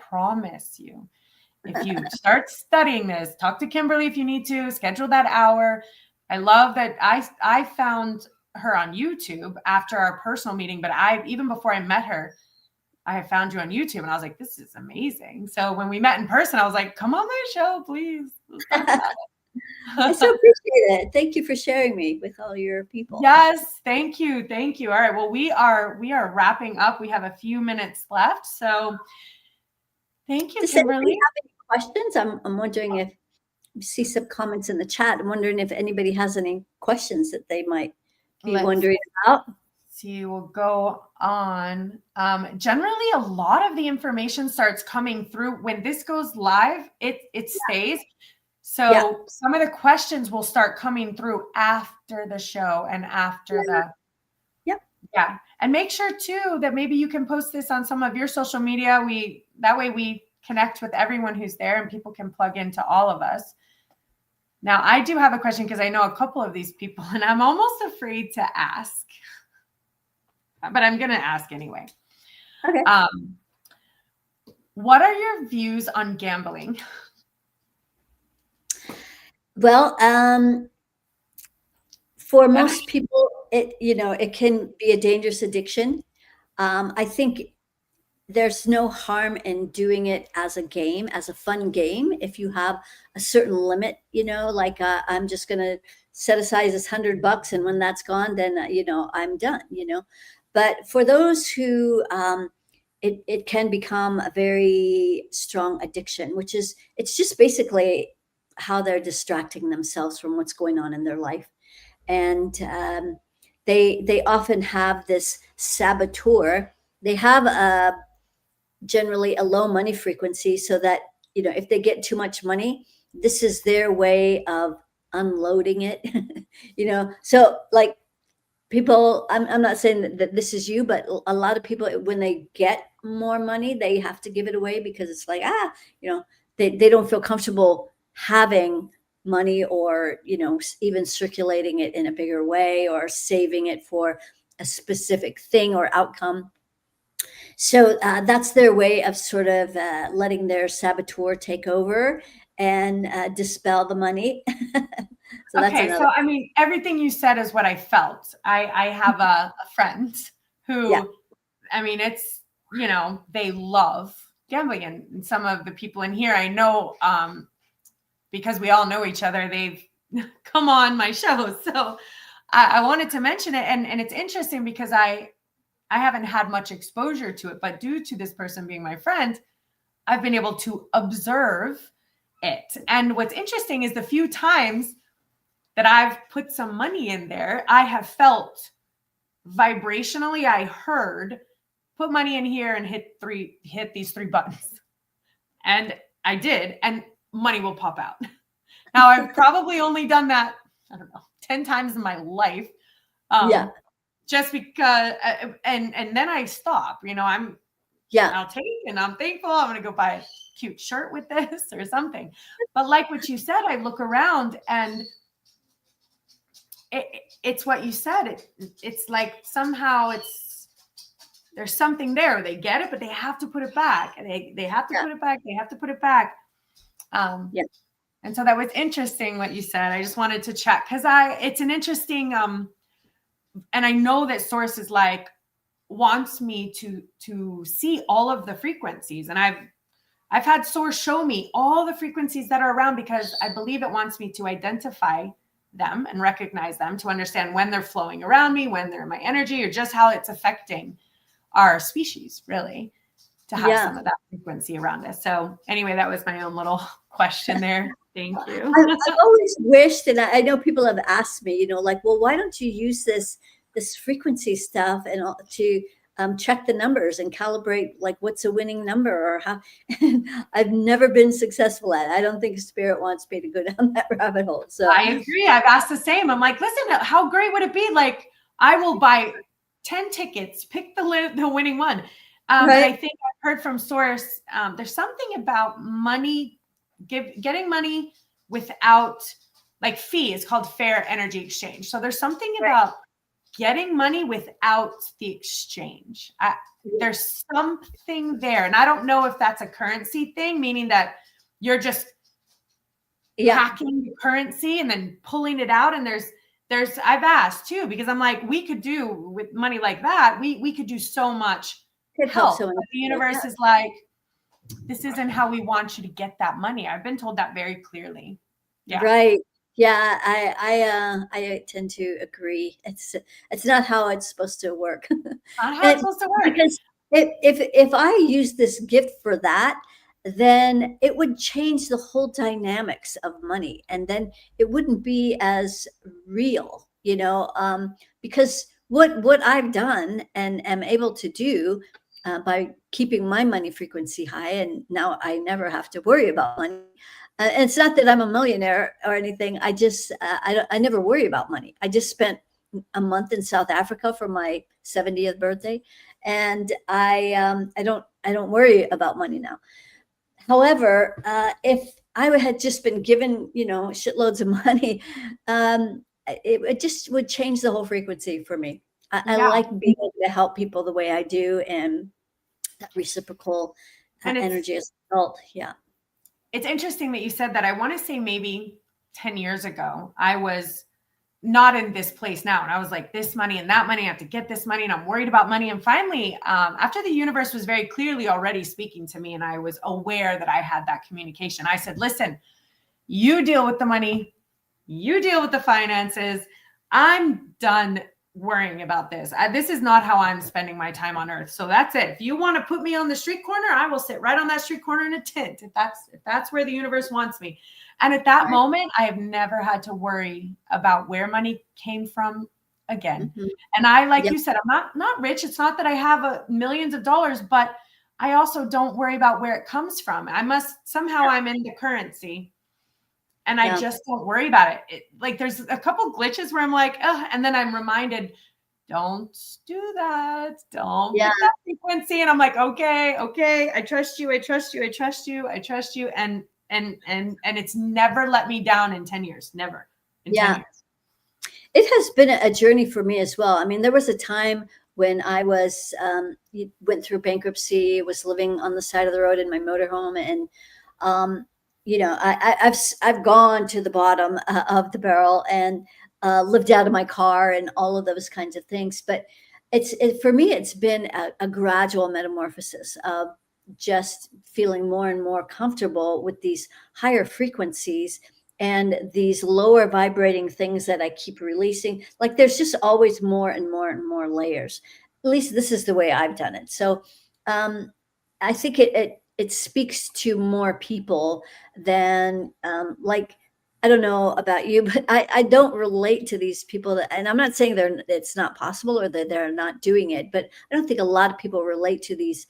promise you, if you start studying this, talk to Kimberly if you need to, schedule that hour. I love that I found her on YouTube after our personal meeting, but even before I met her, I had found you on YouTube and I was like, this is amazing. So when we met in person, I was like, come on my show, please. I so appreciate it. Thank you for sharing me with all your people. Yes, thank you. Thank you. All right. Well, we are wrapping up. We have a few minutes left. So thank you, Kimberly. Have any questions? I'm wondering if you see some comments in the chat. I'm wondering if anybody has any questions that they might be wondering about. See, we'll go on. Generally, a lot of the information starts coming through when this goes live. It stays. So some of the questions will start coming through after the show and after Yeah. And make sure too that maybe you can post this on some of your social media. That way we connect with everyone who's there and people can plug into all of us. Now, I do have a question because I know a couple of these people and I'm almost afraid to ask, but I'm going to ask anyway. Okay. What are your views on gambling? Well, for most people, it can be a dangerous addiction. I think there's no harm in doing it as a game, as a fun game. If you have a certain limit, like I'm just going to set aside this $100, and when that's gone, then I'm done. But for those who it can become a very strong addiction, it's just basically how they're distracting themselves from what's going on in their life. And they often have this saboteur. They have generally a low money frequency, so that, if they get too much money, this is their way of unloading it, So like people, I'm not saying that this is you, but a lot of people, when they get more money, they have to give it away because it's like, they don't feel comfortable having money, or even circulating it in a bigger way, or saving it for a specific thing or outcome. So that's their way of sort of letting their saboteur take over and dispel the money. So that's Okay, another. so I mean, everything you said is what I felt. I have a friend Yeah. who, I mean, it's, you know, they love gambling, and some of the people in here I know, because we all know each other, they've come on my show. So I wanted to mention it, and it's interesting because I haven't had much exposure to it, but due to this person being my friend, I've been able to observe it. And what's interesting is the few times that I've put some money in there, I have felt vibrationally, I heard, put money in here and hit these three buttons. And I did, and money will pop out. Now, I've probably only done that, I don't know, 10 times in my life. Yeah. Just because, and then I stop, you know, I'll take, and I'm thankful. I'm going to go buy a cute shirt with this or something. But like what you said, I look around and it's what you said. It's like somehow there's something there. They get it, but they have to put it back. And they have to put it back. They have to put it back. And so that was interesting what you said. I just wanted to check because it's an interesting, and I know that Source is like wants me to see all of the frequencies, and I've had Source show me all the frequencies that are around because I believe it wants me to identify them and recognize them to understand when they're flowing around me, when they're in my energy, or just how it's affecting our species, really, to have some of that frequency around us. So anyway, that was my own little question there. Thank you. I've always wished, and I know people have asked me, you know, like, well, why don't you use this frequency stuff and to check the numbers and calibrate, like what's a winning number or how? I've never been successful at it. I don't think Spirit wants me to go down that rabbit hole. So I agree. I've asked the same. I'm like, listen, how great would it be? Like, I will buy 10 tickets, pick the winning one. But I think I've heard from Source, there's something about money, getting money without like fee is called fair energy exchange. So there's something about getting money without the exchange. There's something there. And I don't know if that's a currency thing, meaning that you're just hacking the currency and then pulling it out. And there's I've asked too, because I'm like, we could do with money like that, we could do so much help. But the universe is like, this isn't how we want you to get that money. I've been told that very clearly. Yeah. Right. Yeah, I tend to agree. It's not how it's supposed to work. Not how it's supposed to work. Because if I use this gift for that, then it would change the whole dynamics of money, and then it wouldn't be as real, you know. Because what I've done and am able to do by keeping my money frequency high, and now I never have to worry about money. And it's not that I'm a millionaire or anything. I just, I never worry about money. I just spent a month in South Africa for my 70th birthday. And I don't worry about money now. However, if I had just been given, you know, shitloads of money, it just would change the whole frequency for me. I like being able to help people the way I do, and that reciprocal energy as a result. Yeah. It's interesting that you said that. I want to say maybe 10 years ago, I was not in this place now. And I was like, this money and that money, I have to get this money, and I'm worried about money. And finally, after the universe was very clearly already speaking to me, and I was aware that I had that communication, I said, listen, you deal with the money, you deal with the finances. I'm done worrying about this. This is not how I'm spending my time on earth. So that's it. If you want to put me on the street corner, I will sit right on that street corner in a tent. If that's where the universe wants me. And at that moment, I have never had to worry about where money came from again. Mm-hmm. And I, like you said, I'm not rich. It's not that I have millions of dollars, but I also don't worry about where it comes from. Somehow I'm in the currency. And I just don't worry about it. Like there's a couple glitches where I'm like, and then I'm reminded, don't do that. Don't get that frequency. And I'm like, okay. I trust you. And it's never let me down in 10 years. Never. In 10 years. It has been a journey for me as well. I mean, there was a time when I was went through bankruptcy, was living on the side of the road in my motorhome, and I've gone to the bottom of the barrel and lived out of my car and all of those kinds of things. But for me, it's been a gradual metamorphosis of just feeling more and more comfortable with these higher frequencies and these lower vibrating things that I keep releasing. Like there's just always more and more and more layers. At least this is the way I've done it. So I think it speaks to more people than like, I don't know about you, but I don't relate to these people and I'm not saying it's not possible or that they're not doing it, but I don't think a lot of people relate to these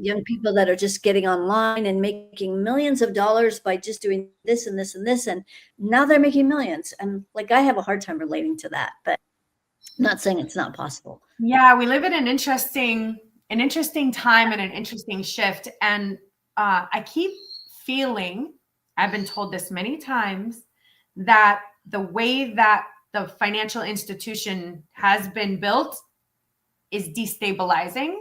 young people that are just getting online and making millions of dollars by just doing this and this and this. And now they're making millions. And like, I have a hard time relating to that, but I'm not saying it's not possible. Yeah, we live in an interesting time and an interesting shift. And I keep feeling, I've been told this many times, that the way that the financial institution has been built is destabilizing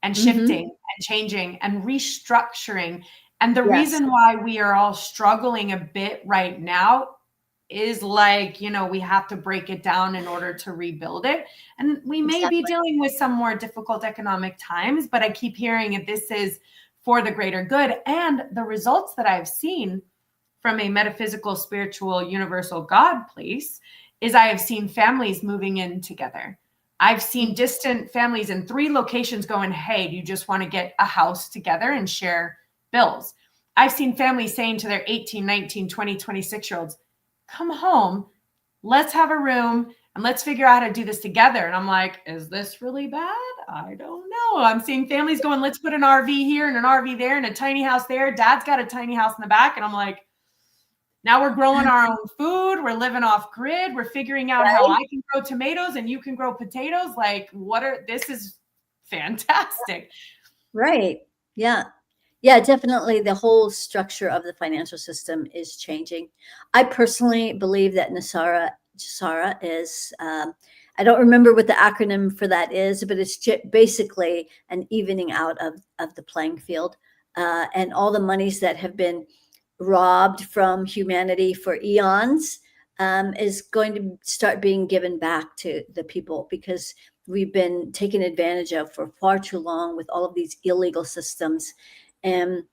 and shifting and changing and restructuring. And the reason why we are all struggling a bit right now is like, we have to break it down in order to rebuild it. And we may be dealing with some more difficult economic times, but I keep hearing that this is for the greater good. And the results that I've seen from a metaphysical, spiritual, universal God place is I have seen families moving in together. I've seen distant families in 3 locations going, hey, do you just want to get a house together and share bills? I've seen families saying to their 18, 19, 20, 26-year-olds, come home, let's have a room and let's figure out how to do this together. And I'm like, is this really bad? I don't know. I'm seeing families going, let's put an RV here and an RV there and a tiny house there. Dad's got a tiny house in the back. And I'm like, now we're growing our own food. We're living off grid. We're figuring out how I can grow tomatoes and you can grow potatoes. Like, this is fantastic. Right. Yeah. Yeah, definitely. The whole structure of the financial system is changing. I personally believe that Nasara is, I don't remember what the acronym for that is, but it's basically an evening out of the playing field. And all the monies that have been robbed from humanity for eons is going to start being given back to the people, because we've been taken advantage of for far too long with all of these illegal systems. And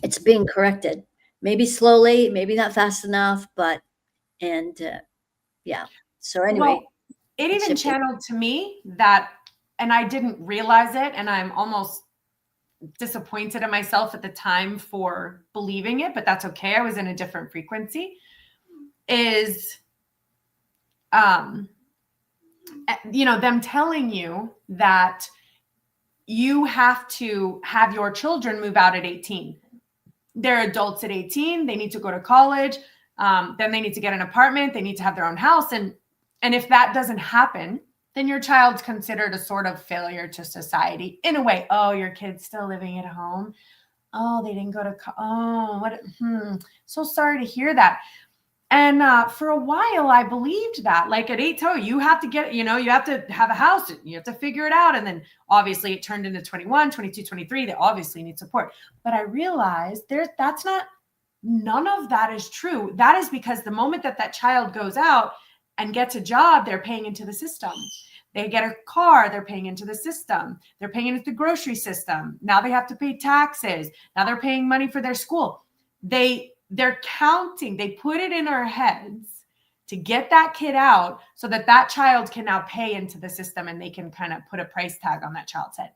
it's being corrected, maybe slowly, maybe not fast enough, but, yeah. So anyway. Well, it even channeled to me that, and I didn't realize it, and I'm almost disappointed in myself at the time for believing it, but that's okay. I was in a different frequency. Is, them telling you that you have to have your children move out at 18. They're adults at 18. They need to go to college. Then they need to get an apartment. They need to have their own house. And if that doesn't happen, then your child's considered a sort of failure to society in a way. Oh, your kid's still living at home. Oh, they didn't go to, so sorry to hear that. And for a while, I believed that. Like at 8, you have to get, you have to have a house. You have to figure it out. And then obviously it turned into 21, 22, 23. They obviously need support. But I realized none of that is true. That is because the moment that child goes out and gets a job, they're paying into the system. They get a car, they're paying into the system. They're paying into the grocery system. Now they have to pay taxes. Now they're paying money for their school. They're counting. They put it in our heads to get that kid out so that child can now pay into the system, and they can kind of put a price tag on that child's head.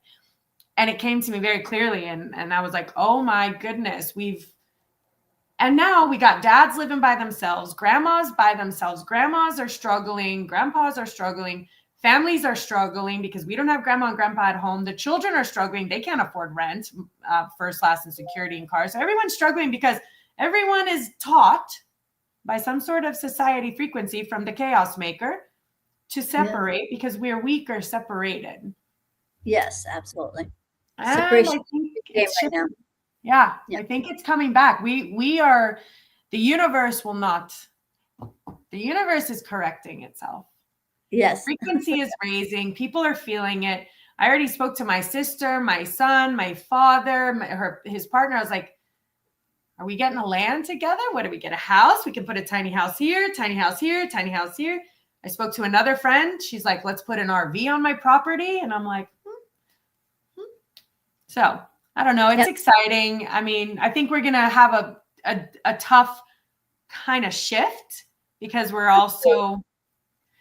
And it came to me very clearly. And I was like, oh my goodness, and now we got dads living by themselves, grandmas by themselves. Grandmas are struggling. Grandpas are struggling. Families are struggling because we don't have grandma and grandpa at home. The children are struggling. They can't afford rent, first class and security and cars. So everyone's struggling because everyone is taught by some sort of society frequency from the chaos maker to separate because we're weak or separated. Yes, absolutely. Separation. Right now. Yeah, I think it's coming back. We are, the universe is correcting itself. Yes. Frequency is raising. People are feeling it. I already spoke to my sister, my son, my father, his partner. I was like, are we getting a land together? What do we get? A house? We can put a tiny house here, tiny house here, tiny house here. I spoke to another friend. She's like, let's put an RV on my property. And I'm like, So I don't know. It's exciting. I mean, I think we're going to have a tough kind of shift because we're also.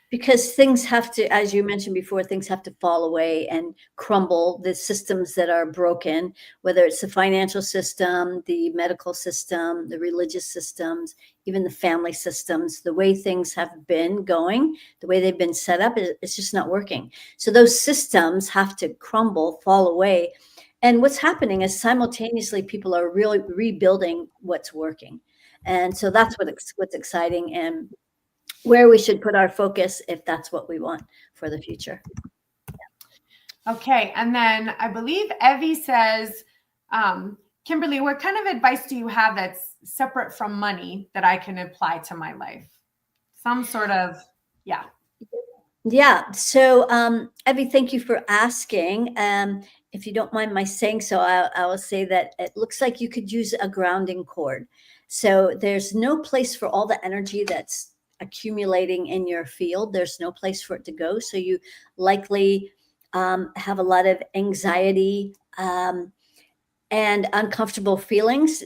Because things have to, as you mentioned before, things have to fall away and crumble. The systems that are broken, whether it's the financial system, the medical system, the religious systems, even the family systems, the way things have been going, the way they've been set up, it's just not working. So those systems have to crumble, fall away. And what's happening is simultaneously people are really rebuilding what's working. And so that's what's exciting, and where we should put our focus if that's what we want for the future. Okay. And then I believe Evie says, Kimberly, what kind of advice do you have that's separate from money that I can apply to my life? Some sort of, yeah. Yeah. So, Evie, thank you for asking. If you don't mind my saying so, I will say that it looks like you could use a grounding cord. So there's no place for all the energy that's accumulating in your field. There's no place for it to go. So you likely have a lot of anxiety and uncomfortable feelings,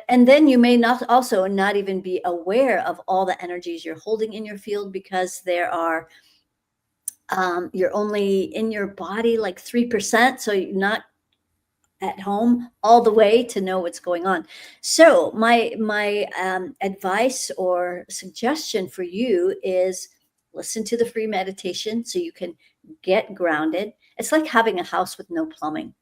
and then you may not even be aware of all the energies you're holding in your field, because there are you're only in your body like 3%. So you're not at home all the way to know what's going on. So my advice or suggestion for you is listen to the free meditation so you can get grounded. It's like having a house with no plumbing.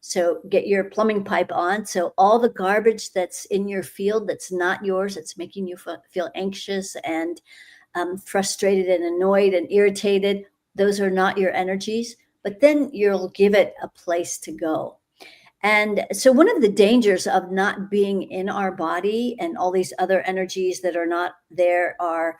So get your plumbing pipe on. So all the garbage that's in your field that's not yours, it's making you feel anxious and frustrated and annoyed and irritated, those are not your energies, but then you'll give it a place to go. And so one of the dangers of not being in our body and all these other energies that are not there are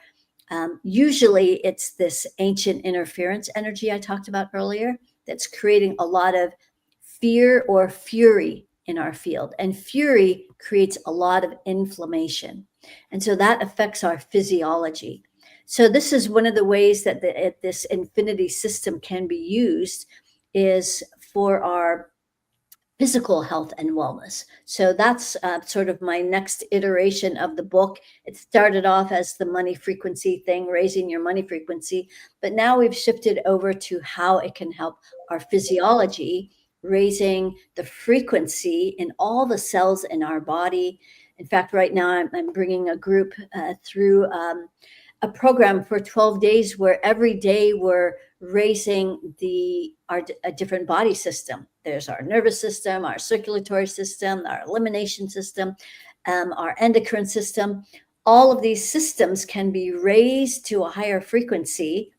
usually it's this ancient interference energy I talked about earlier that's creating a lot of fear or fury in our field. And fury creates a lot of inflammation. And so that affects our physiology. So this is one of the ways that this infinity system can be used, is for our physical health and wellness. So that's sort of my next iteration of the book. It started off as the money frequency thing, raising your money frequency, but now we've shifted over to how it can help our physiology, raising the frequency in all the cells in our body. In fact, right now I'm bringing a group through a program for 12 days where every day we're raising a different body system. There's our nervous system, our circulatory system, our elimination system, our endocrine system. All of these systems can be raised to a higher frequency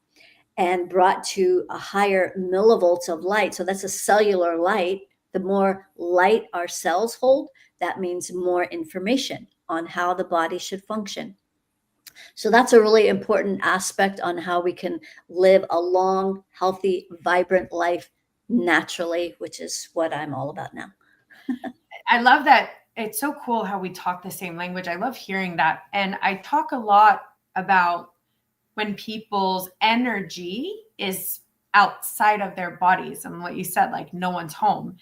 and brought to a higher millivolts of light. So that's a cellular light. The more light our cells hold, that means more information on how the body should function. So that's a really important aspect on how we can live a long, healthy, vibrant life naturally, which is what I'm all about now. I love that. It's so cool how we talk the same language. I love hearing that. And I talk a lot about when people's energy is outside of their bodies, and what you said, like no one's home.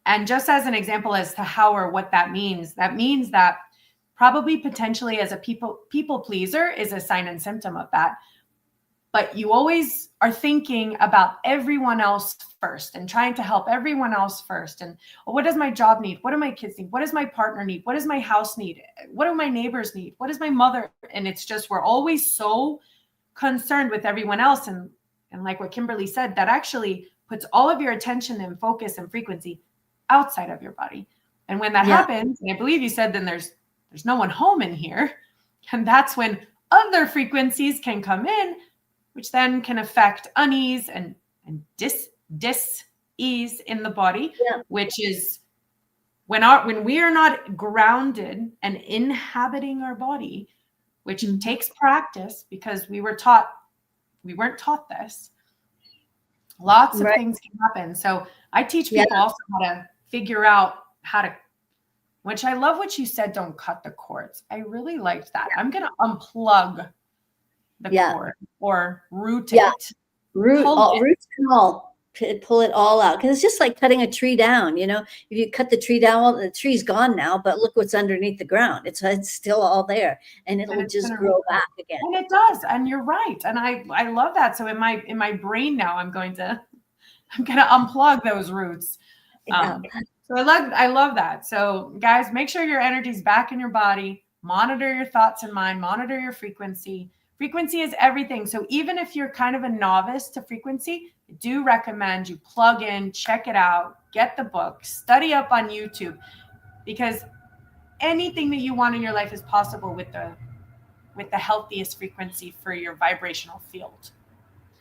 And just as an example as to how or what that means that probably potentially as a people pleaser is a sign and symptom of that. But you always are thinking about everyone else first and trying to help everyone else first. And what does my job need? What do my kids need? What does my partner need? What does my house need? What do my neighbors need? What does my mother? And it's just, we're always so concerned with everyone else. And like what Kimberly said, that actually puts all of your attention and focus and frequency outside of your body. And when that happens, and I believe you said, then there's no one home in here. And that's when other frequencies can come in, which then can affect unease and dis-ease in the body, which is when we are not grounded and inhabiting our body, which takes practice, because we were taught we weren't taught this. Lots of Right. things can happen. So I teach Yeah. people also how to figure out how to, which I love what you said, don't cut the cords. I really liked that. I'm going to unplug the cord or root it. Roots and all. Pull it all out, because it's just like cutting a tree down. You know, if you cut the tree down, well, the tree's gone now, but look what's underneath the ground. It's still all there, and it'll just grow back again. And it does, and you're right. And I love that. So in my brain now, I'm gonna unplug those roots. So I love that. So guys, make sure your energy's back in your body. Monitor your thoughts and mind. Monitor your frequency. Frequency is everything. So even if you're kind of a novice to frequency, I do recommend you plug in, check it out, get the book, study up on YouTube, because anything that you want in your life is possible with the healthiest frequency for your vibrational field.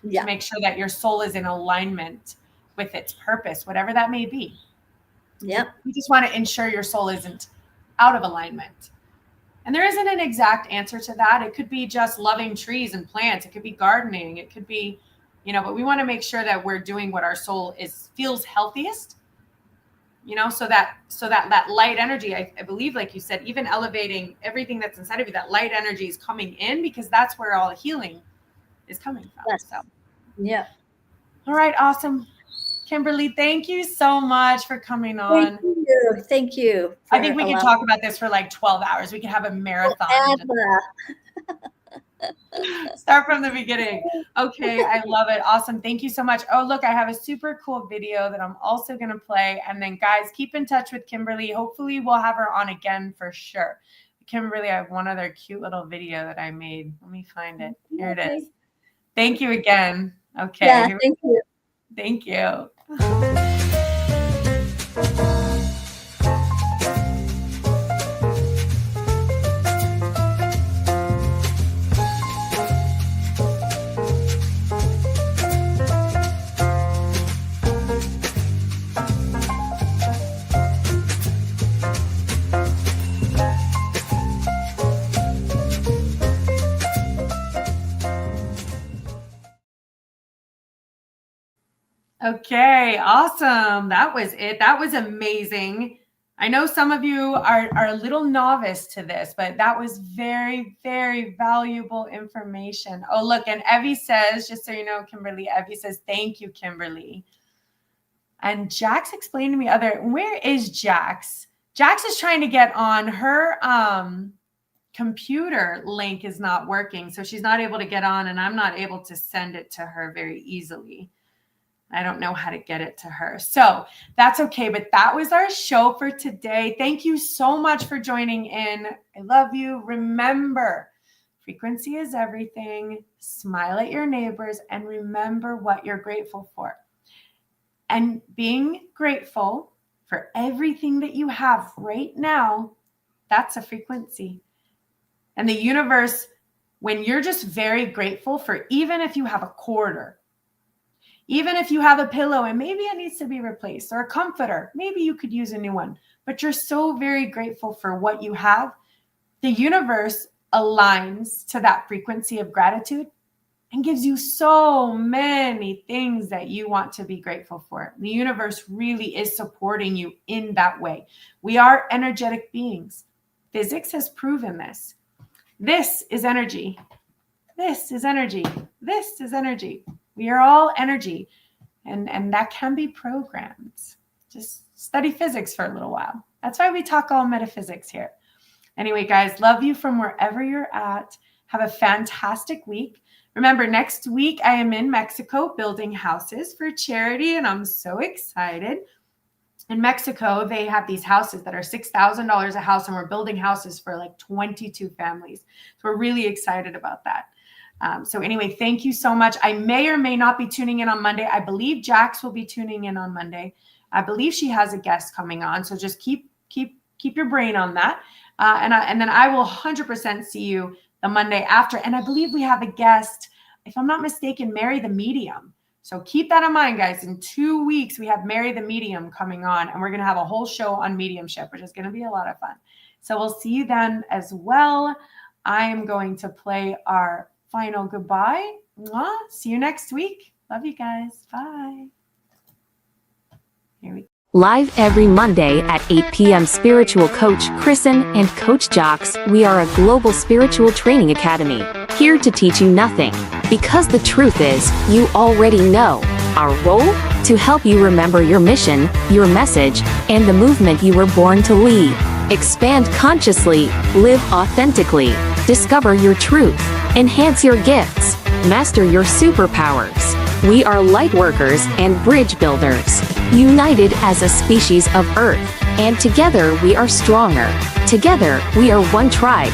To make sure that your soul is in alignment with its purpose, whatever that may be. Yeah. You just want to ensure your soul isn't out of alignment. And there isn't an exact answer to that. It could be just loving trees and plants. It could be gardening. It could be, but we want to make sure that we're doing what our soul feels healthiest, so that light energy, I believe, like you said, even elevating everything that's inside of you, that light energy is coming in, because that's where all the healing is coming from. Yes. So. Yeah. All right. Awesome. Kimberly, thank you so much for coming on. Thank you. I think we could talk about this for like 12 hours. We could have a marathon. Start from the beginning. Okay, I love it. Awesome. Thank you so much. Oh, look, I have a super cool video that I'm also going to play. And then, guys, keep in touch with Kimberly. Hopefully, we'll have her on again for sure. Kimberly, I have one other cute little video that I made. Let me find it. Here it is. Thank you again. Okay. Yeah, thank you. Thank you. Okay, awesome. That was it. That was amazing. I know some of you are a little novice to this, but that was very, very valuable information. Oh, look, and Evie says, just so you know, Kimberly, Evie says, thank you, Kimberly. And Jax explained to me where is Jax? Jax is trying to get on. Her computer link is not working, so she's not able to get on, and I'm not able to send it to her very easily. I don't know how to get it to her. So that's okay. But that was our show for today. Thank you so much for joining in. I love you. Remember, frequency is everything. Smile at your neighbors and remember what you're grateful for. And being grateful for everything that you have right now, that's a frequency. And the universe, when you're just very grateful for, even if you have a quarter, even if you have a pillow and maybe it needs to be replaced, or a comforter, maybe you could use a new one, but you're so very grateful for what you have, the universe aligns to that frequency of gratitude and gives you so many things that you want to be grateful for. The universe really is supporting you in that way. We are energetic beings. Physics has proven this. This is energy. This is energy. This is energy. We are all energy, and that can be programmed. Just study physics for a little while. That's why we talk all metaphysics here. Anyway, guys, love you from wherever you're at. Have a fantastic week. Remember, next week I am in Mexico building houses for charity, and I'm so excited. In Mexico, they have these houses that are $6,000 a house, and we're building houses for like 22 families. So we're really excited about that. So anyway, thank you so much. I may or may not be tuning in on Monday. I believe Jax will be tuning in on Monday. I believe she has a guest coming on. So just keep your brain on that. And then I will 100% see you the Monday after. And I believe we have a guest, if I'm not mistaken, Mary the Medium. So keep that in mind, guys. In 2 weeks, we have Mary the Medium coming on, and we're going to have a whole show on mediumship, which is going to be a lot of fun. So we'll see you then as well. I am going to play our final goodbye Mwah. See you next week. Love you guys. Bye. Here we go. Live every Monday at 8 p.m. Spiritual Coach Kristen and Coach Jocks. We are a global spiritual training academy, here to teach you nothing, because the truth is, you already know. Our role? To help you remember your mission, your message, and the movement you were born to lead. Expand consciously, live authentically, discover your truth, enhance your gifts, master your superpowers. We are light workers and bridge builders, united as a species of Earth, and together we are stronger. Together we are one tribe.